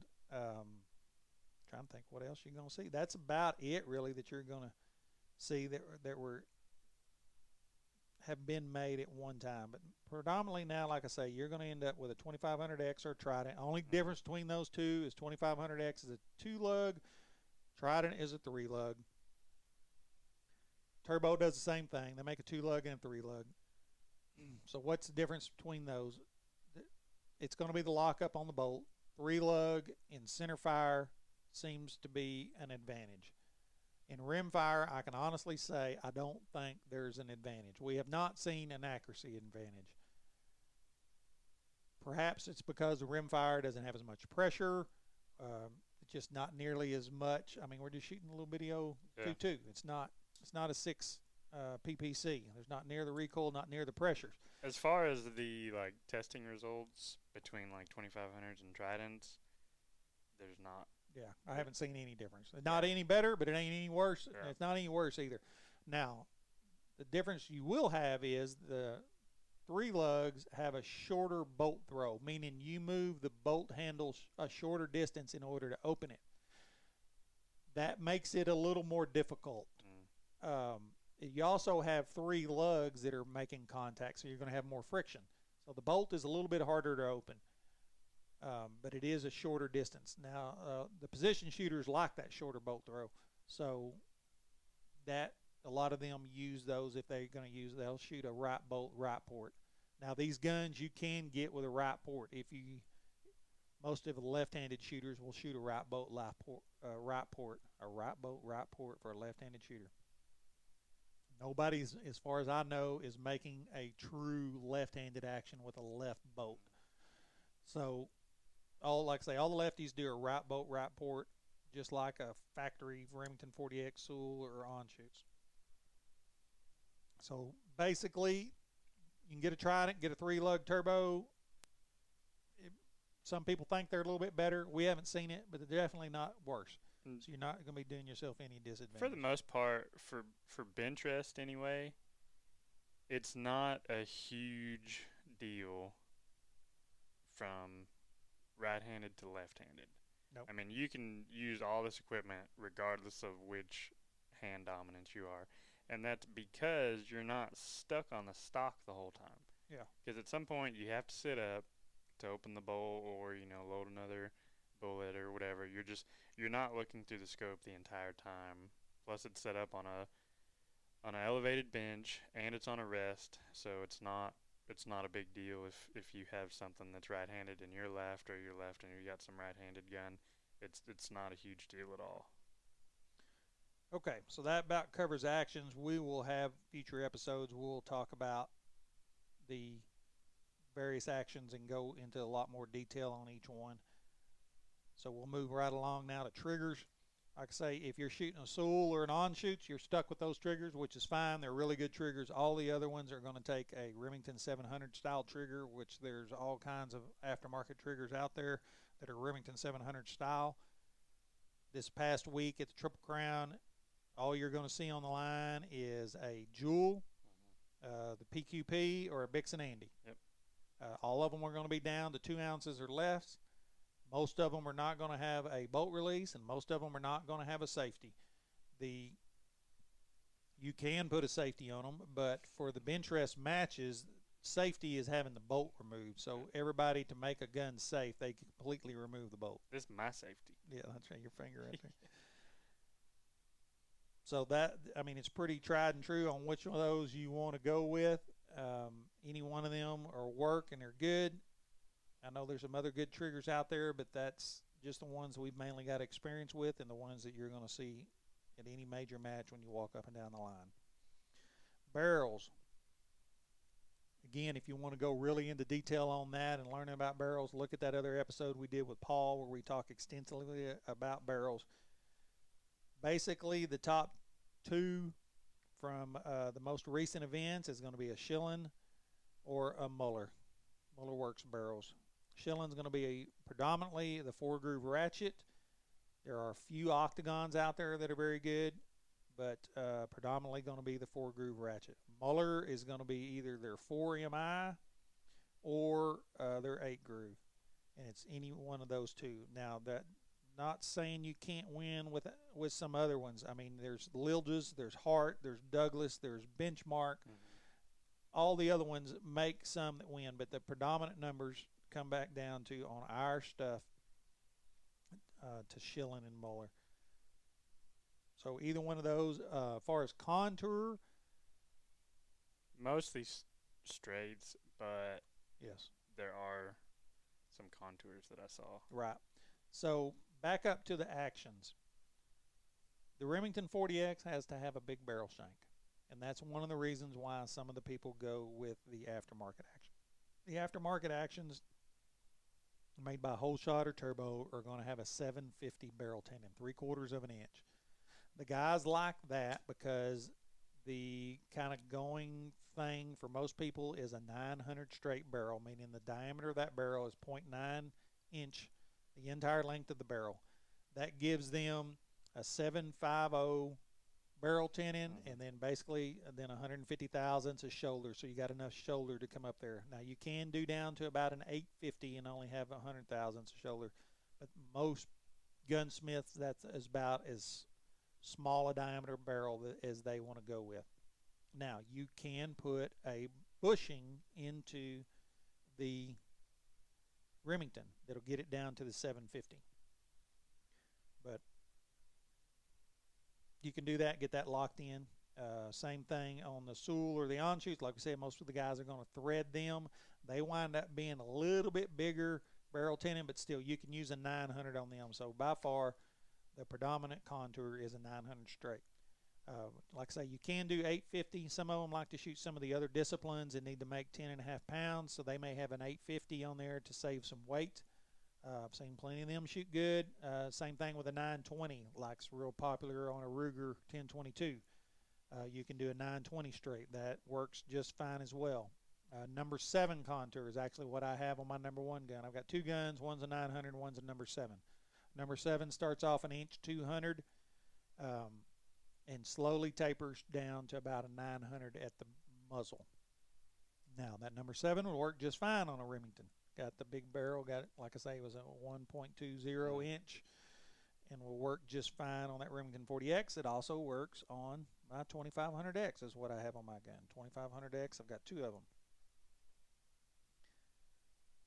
Trying to think what else you're going to see. That's about it, really, that you're going to see that have been made at one time. But predominantly now, like I say, you're going to end up with a 2500X or Trident. Only difference between those two is 2500X is a 2-lug, Trident is a 3-lug. Turbo does the same thing. They make a 2-lug and a 3-lug. So what's the difference between those? It's going to be the lockup on the bolt. 3-lug in center fire seems to be an advantage. In rimfire, I can honestly say I don't think there's an advantage. We have not seen an accuracy advantage. Perhaps it's because the rimfire doesn't have as much pressure. It's just not nearly as much. I mean, we're just shooting a little bitty old 2.2. It's not a 6 PPC. There's not near the recoil, not near the pressures. As far as the like testing results between like 2500s and Tridents, there's not. Yeah, I haven't seen any difference. It's not any better, but it ain't any worse. Yeah. It's not any worse either. Now, the difference you will have is the 3 lugs have a shorter bolt throw, meaning you move the bolt handle a shorter distance in order to open it. That makes it a little more difficult. You also have 3 lugs that are making contact, so you're going to have more friction. So the bolt is a little bit harder to open, but it is a shorter distance. Now, the position shooters like that shorter bolt throw, so that a lot of them use those if they're going to use. They'll shoot a right bolt, right port. Now, these guns you can get with a right port. Most of the left-handed shooters will shoot a right bolt, right port, a right bolt, right port for a left-handed shooter. Nobody's, as far as I know, is making a true left-handed action with a left bolt. So, like I say, all the lefties do a right bolt, right port, just like a factory Remington 40X Sewell or on-shoots. So, basically, you can get a Trident, get a 3-lug turbo. Some people think they're a little bit better. We haven't seen it, but they're definitely not worse. So you're not going to be doing yourself any disadvantage. For the most part, for bench rest anyway, it's not a huge deal from right-handed to left-handed. Nope. I mean, you can use all this equipment regardless of which hand dominance you are, and that's because you're not stuck on the stock the whole time. Yeah. Because at some point you have to sit up to open the bowl or load another bullet or whatever. You're not looking through the scope the entire time. Plus, it's set up on an elevated bench and it's on a rest, so it's not a big deal if you have something that's right-handed and you're left, or you're left and you got some right-handed gun. It's not a huge deal at all. Okay, so that about covers actions. We will have future episodes. We'll talk about the various actions and go into a lot more detail on each one. So we'll move right along now to triggers. Like I say, if you're shooting a Sewell or an on-shoots, you're stuck with those triggers, which is fine. They're really good triggers. All the other ones are going to take a Remington 700 style trigger, which there's all kinds of aftermarket triggers out there that are Remington 700 style. This past week at the Triple Crown, all you're going to see on the line is a Jewel, the PQP, or a Bixen Andy. Yep. All of them are going to be down to 2 ounces or less. Most of them are not going to have a bolt release, and most of them are not going to have a safety. You can put a safety on them, but for the bench rest matches, safety is having the bolt removed. So everybody, to make a gun safe, they completely remove the bolt. This is my safety. Yeah, that's right, your finger right there. So it's pretty tried and true on which one of those you want to go with. Any one of them are work and they're good. I know there's some other good triggers out there, but that's just the ones we've mainly got experience with and the ones that you're going to see at any major match when you walk up and down the line. Barrels. Again, if you want to go really into detail on that and learning about barrels, look at that other episode we did with Paul where we talk extensively about barrels. Basically, the top 2 from the most recent events is going to be a Schilling or a Muller. Muller Works barrels. Schilling's going to be predominantly the 4-groove ratchet. There are a few octagons out there that are very good, but predominantly going to be the 4-groove ratchet. Muller is going to be either their 4MI or their 8-groove, and it's any one of those two. Now, that not saying you can't win with some other ones. I mean, there's Liljas, there's Hart, there's Douglas, there's Benchmark. All the other ones make some that win, but the predominant numbers come back down to, on our stuff, to Schilling and Muller. So either one of those. As far as contour, mostly straights, but yes, there are some contours that I saw. Right. So back up to the actions. The Remington 40X has to have a big barrel shank, and that's one of the reasons why some of the people go with the aftermarket action. The aftermarket actions made by Whole Shot or Turbo are going to have a 750 barrel tendon, 3/4 of an inch. The guys like that because the kind of going thing for most people is a 900 straight barrel, meaning the diameter of that barrel is 0.9 inch, the entire length of the barrel. That gives them a 750 barrel tenon, and then basically then 150 thousandths a shoulder, so you got enough shoulder to come up there. Now you can do down to about an 850 and only have 100 thousandths a shoulder, but most gunsmiths, that's about as small a diameter barrel as they want to go with. Now you can put a bushing into the Remington that'll get it down to the 750, but you can do that, get that locked in. Same thing on the Psl or the Onshoots. Like we said, most of the guys are going to thread them. They wind up being a little bit bigger barrel tenon, but still you can use a 900 on them. So by far the predominant contour is a 900 straight. Like I say, you can do 850. Some of them like to shoot some of the other disciplines and need to make 10.5 pounds, so they may have an 850 on there to save some weight. I've seen plenty of them shoot good. Same thing with a 920, like's real popular on a Ruger 1022. You can do a 920 straight. That works just fine as well. Number 7 contour is actually what I have on my number 1 gun. I've got 2 guns. One's a 900, one's a number 7. Number 7 starts off an inch 200 and slowly tapers down to about a 900 at the muzzle. Now that number 7 will work just fine on a Remington. Got the big barrel, got it, like I say, it was a 1.20 inch, and will work just fine on that Remington 40X. It also works on my 2500X is what I have on my gun. 2500X, I've got 2 of them.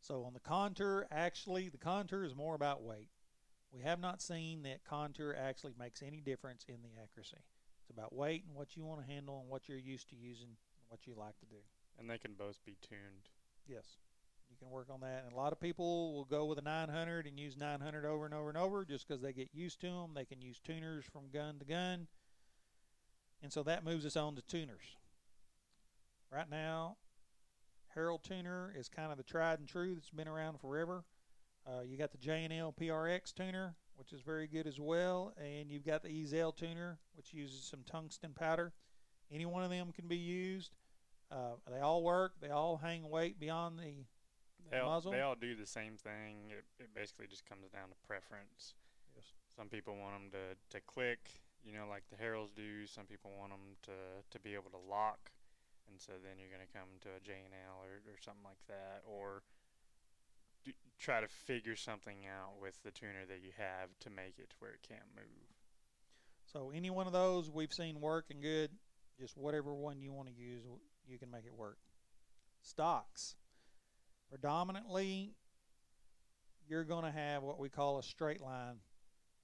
So on the contour, actually the contour is more about weight. We have not seen that contour actually makes any difference in the accuracy. It's about weight and what you want to handle and what you're used to using and what you like to do. And they can both be tuned. Yes. You can work on that. And a lot of people will go with a 900 and use 900 over and over and over just because they get used to them. They can use tuners from gun to gun. And so that moves us on to tuners. Right now, Harold tuner is kind of the tried and true that's been around forever. You got the J&L PRX tuner, which is very good as well. And you've got the Ezel tuner, which uses some tungsten powder. Any one of them can be used. They all work. They all hang weight beyond the muzzle. They all do the same thing. It basically just comes down to preference. Yes. Some people want them to click, you know, like the Heralds do. Some people want them to be able to lock. And so then you're going to come to a J&L or something like that. Or try to figure something out with the tuner that you have to make it to where it can't move. So any one of those we've seen working good. Just whatever one you want to use, you can make it work. Stocks. Predominantly, you're going to have what we call a straight line.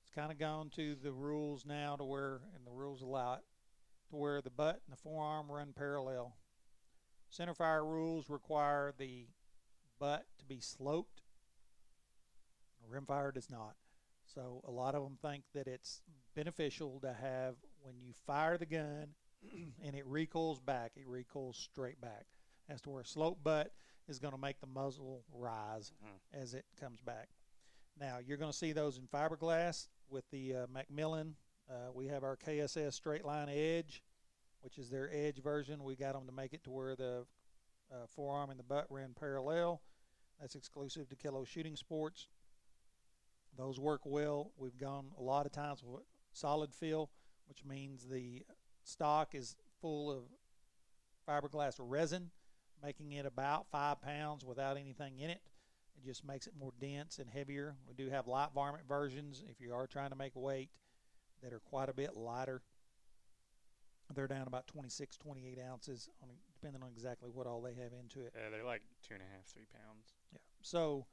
It's kind of gone to the rules now to where, and the rules allow it, to where the butt and the forearm run parallel. Centerfire rules require the butt to be sloped. Rimfire does not. So a lot of them think that it's beneficial to have, when you fire the gun and it recoils back, it recoils straight back, as to where a slope butt is going to make the muzzle rise as it comes back. Now you're going to see those in fiberglass with the Macmillan. We have our KSS straight line edge, which is their edge version. We got them to make it to where the forearm and the butt ran parallel. That's exclusive to Kilo Shooting Sports. Those work well. We've gone a lot of times with solid fill, which means the stock is full of fiberglass resin, making it about 5 pounds without anything in it. It just makes it more dense and heavier. We do have light varmint versions if you are trying to make weight that are quite a bit lighter. They're down about 26, 28 ounces, depending on exactly what all they have into it. Yeah, they're like 2.5, 3 pounds. Yeah. So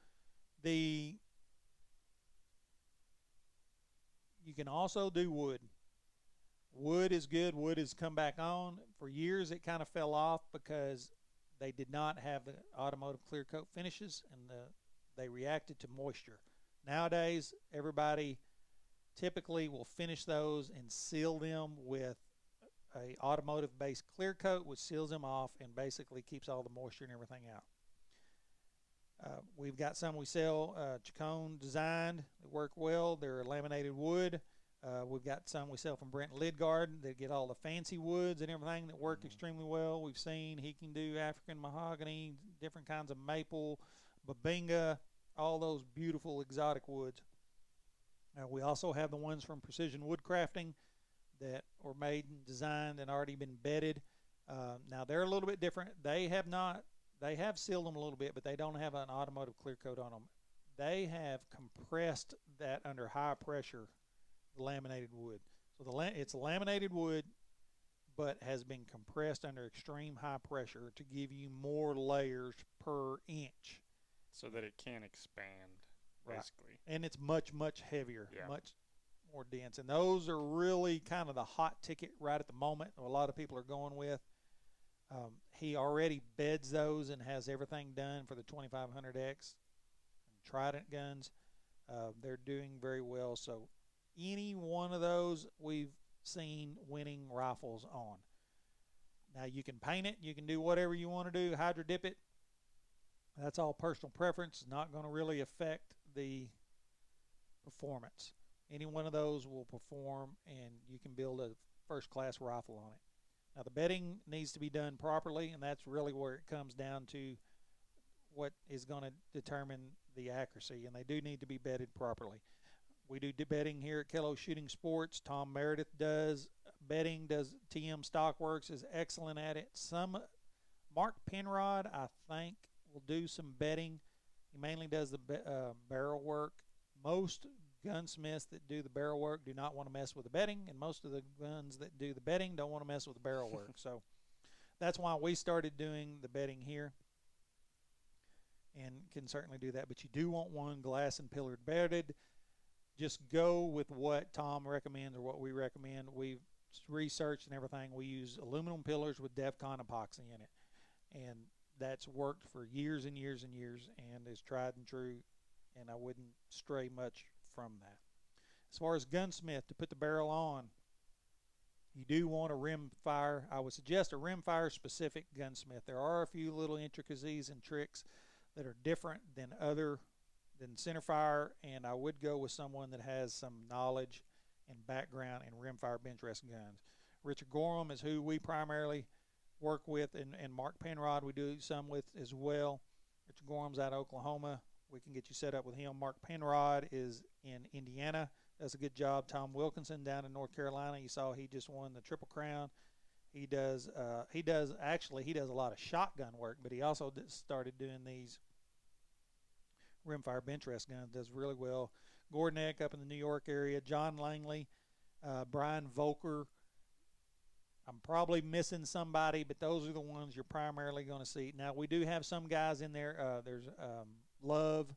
you can also do wood. Wood is good. Wood has come back on. For years it kind of fell off because they did not have the automotive clear coat finishes, and they reacted to moisture. Nowadays, everybody typically will finish those and seal them with a automotive based clear coat, which seals them off and basically keeps all the moisture and everything out. We've got some we sell Chacon designed that work well. They're laminated wood. We've got some we sell from Brent Lidgard that get all the fancy woods and everything that work extremely well. We've seen he can do African mahogany, different kinds of maple, babinga, all those beautiful exotic woods. We also have the ones from Precision Woodcrafting that were made and designed and already been bedded. Now they're a little bit different. They have sealed them a little bit, but they don't have an automotive clear coat on them. They have compressed that under high pressure, the laminated wood. So it's laminated wood, but has been compressed under extreme high pressure to give you more layers per inch. So that it can expand, basically. Right. And it's much, much heavier, yeah. much more dense. And those are really kind of the hot ticket right at the moment. A lot of people are going with. He already beds those and has everything done for the 2500X. Trident guns. They're doing very well. So any one of those we've seen winning rifles on. Now you can paint it. You can do whatever you want to do. Hydro dip it. That's all personal preference. It's not going to really affect the performance. Any one of those will perform, and you can build a first-class rifle on it. Now the bedding needs to be done properly, and that's really where it comes down to what is going to determine the accuracy, and they do need to be bedded properly. We do bedding here at Kello Shooting Sports. Tom Meredith does bedding, does TM Stockworks, is excellent at it. Mark Penrod, I think, will do some bedding. He mainly does the barrel work. Most gunsmiths that do the barrel work do not want to mess with the bedding, and most of the guns that do the bedding don't want to mess with the barrel work. So that's why we started doing the bedding here, and can certainly do that. But you do want one glass and pillared bedded. Just go with what Tom recommends or what we recommend. We've researched and everything. We use aluminum pillars with Devcon epoxy in it, and that's worked for years and years and years, and is tried and true, and I wouldn't stray much from that. As far as gunsmith, to put the barrel on, you do want a rim fire. I would suggest a rim fire specific gunsmith. There are a few little intricacies and tricks that are different than center fire, and I would go with someone that has some knowledge and background in rimfire bench rest guns. Richard Gorham is who we primarily work with, and Mark Penrod we do some with as well. Richard Gorham's out of Oklahoma. We can get you set up with him. Mark Penrod is in Indiana, does a good job. Tom Wilkinson down in North Carolina, you saw he just won the Triple Crown. He does a lot of shotgun work, but he also started doing these rimfire bench rest guns, does really well. Gordneck up in the New York area, John Langley, Brian Volker. I'm probably missing somebody, but those are the ones you're primarily going to see. Now, we do have some guys in there. There's Love.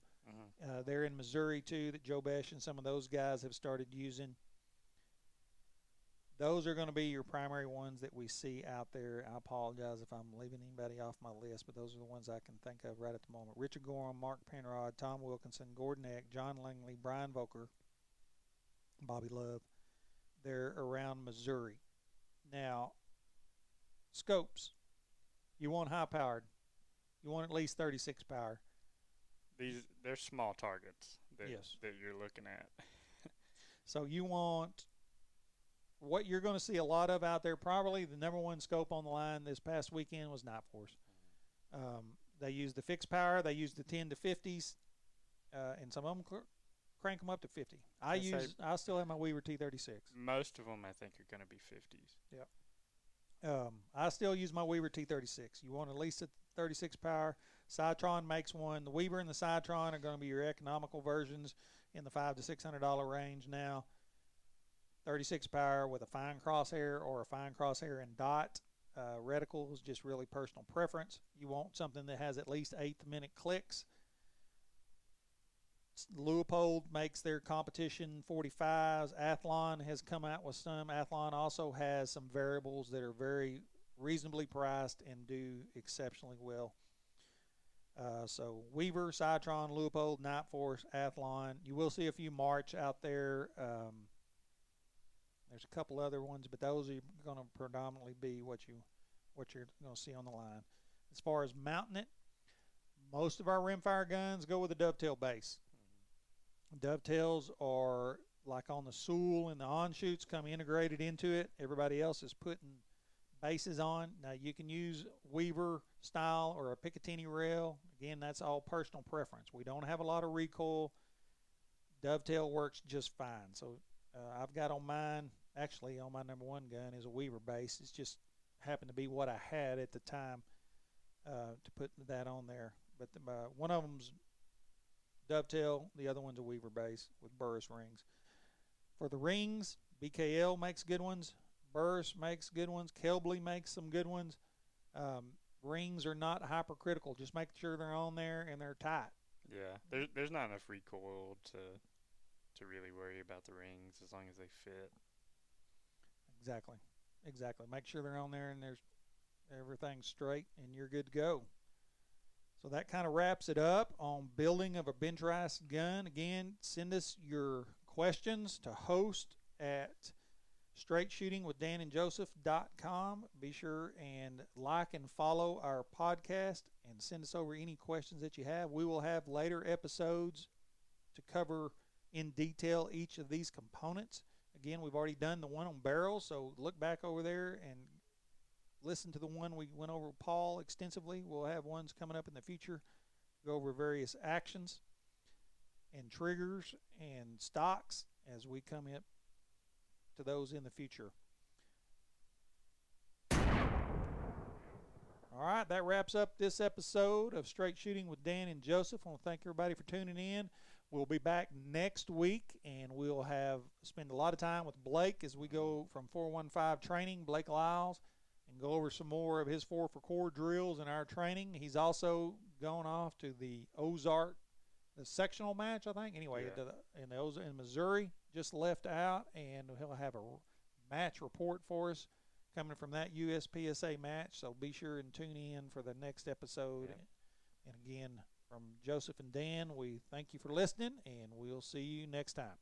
They're in Missouri, too, that Joe Besh and some of those guys have started using. Those are going to be your primary ones that we see out there. I apologize if I'm leaving anybody off my list, but those are the ones I can think of right at the moment. Richard Gorham, Mark Penrod, Tom Wilkinson, Gordon Eck, John Langley, Brian Volker, Bobby Love. They're around Missouri. Now, scopes. You want high-powered. You want at least 36 power. They're small targets that you're looking at. So you want what you're going to see a lot of out there. Probably the number one scope on the line this past weekend was Night Force. They use the fixed power. They use the 10 to 50s, and some of them crank them up to 50. I still have my Weaver T36. Most of them, I think, are going to be 50s. Yep. I still use my Weaver T36. You want at least a 36 power. Citron makes one. The Weaver and the Citron are going to be your economical versions in the $500 to $600 range now. 36 power with a fine crosshair or a fine crosshair and dot. Reticle is just really personal preference. You want something that has at least 8th-minute clicks. Leupold makes their competition 45s. Athlon has come out with some. Athlon also has some variables that are very reasonably priced and do exceptionally well. So Weaver, Citron, Leupold, Night Force, Athlon. You will see a few March out there. There's a couple other ones, but those are going to predominantly be what you're going to see on the line. As far as mounting it, most of our rimfire guns go with a dovetail base. Dovetails are like on the Sewell and the on-shoots come integrated into it. Everybody else is putting bases on. Now you can use Weaver style or a Picatinny rail. Again, that's all personal preference. We don't have a lot of recoil. Dovetail works just fine. So I've got on mine, actually on my number 1 gun is a Weaver base. It's just happened to be what I had at the time to put that on there. But one of them's dovetail, the other one's a Weaver base with Burris rings. For the rings, BKL makes good ones. Burris makes good ones. Kelbley makes some good ones. Rings are not hypercritical. Just make sure they're on there and they're tight. Yeah, there's not enough recoil to really worry about the rings as long as they fit. Exactly. Make sure they're on there and there's everything's straight and you're good to go. So that kind of wraps it up on building of a bench rise gun. Again, send us your questions to host at straightshootingwithdanandjoseph.com. Be sure and like and follow our podcast and send us over any questions that you have. We will have later episodes to cover in detail each of these components. Again, we've already done the one on barrels, so look back over there and listen to the one we went over with Paul extensively. We'll have ones coming up in the future, go over various actions and triggers and stocks as we come up to those in the future. All right, that wraps up this episode of Straight Shooting with Dan and Joseph. I want to thank everybody for tuning in. We'll be back next week, and we'll spend a lot of time with Blake as we go from 415 training, Blake Lyles, and go over some more of his 4 for core drills in our training. He's also going off to the Ozark, the sectional match, I think. Anyway, Yeah. in Missouri, just left out, and he'll have a match report for us coming from that USPSA match. So be sure and tune in for the next episode. Yeah. And again, from Joseph and Dan, we thank you for listening, and we'll see you next time.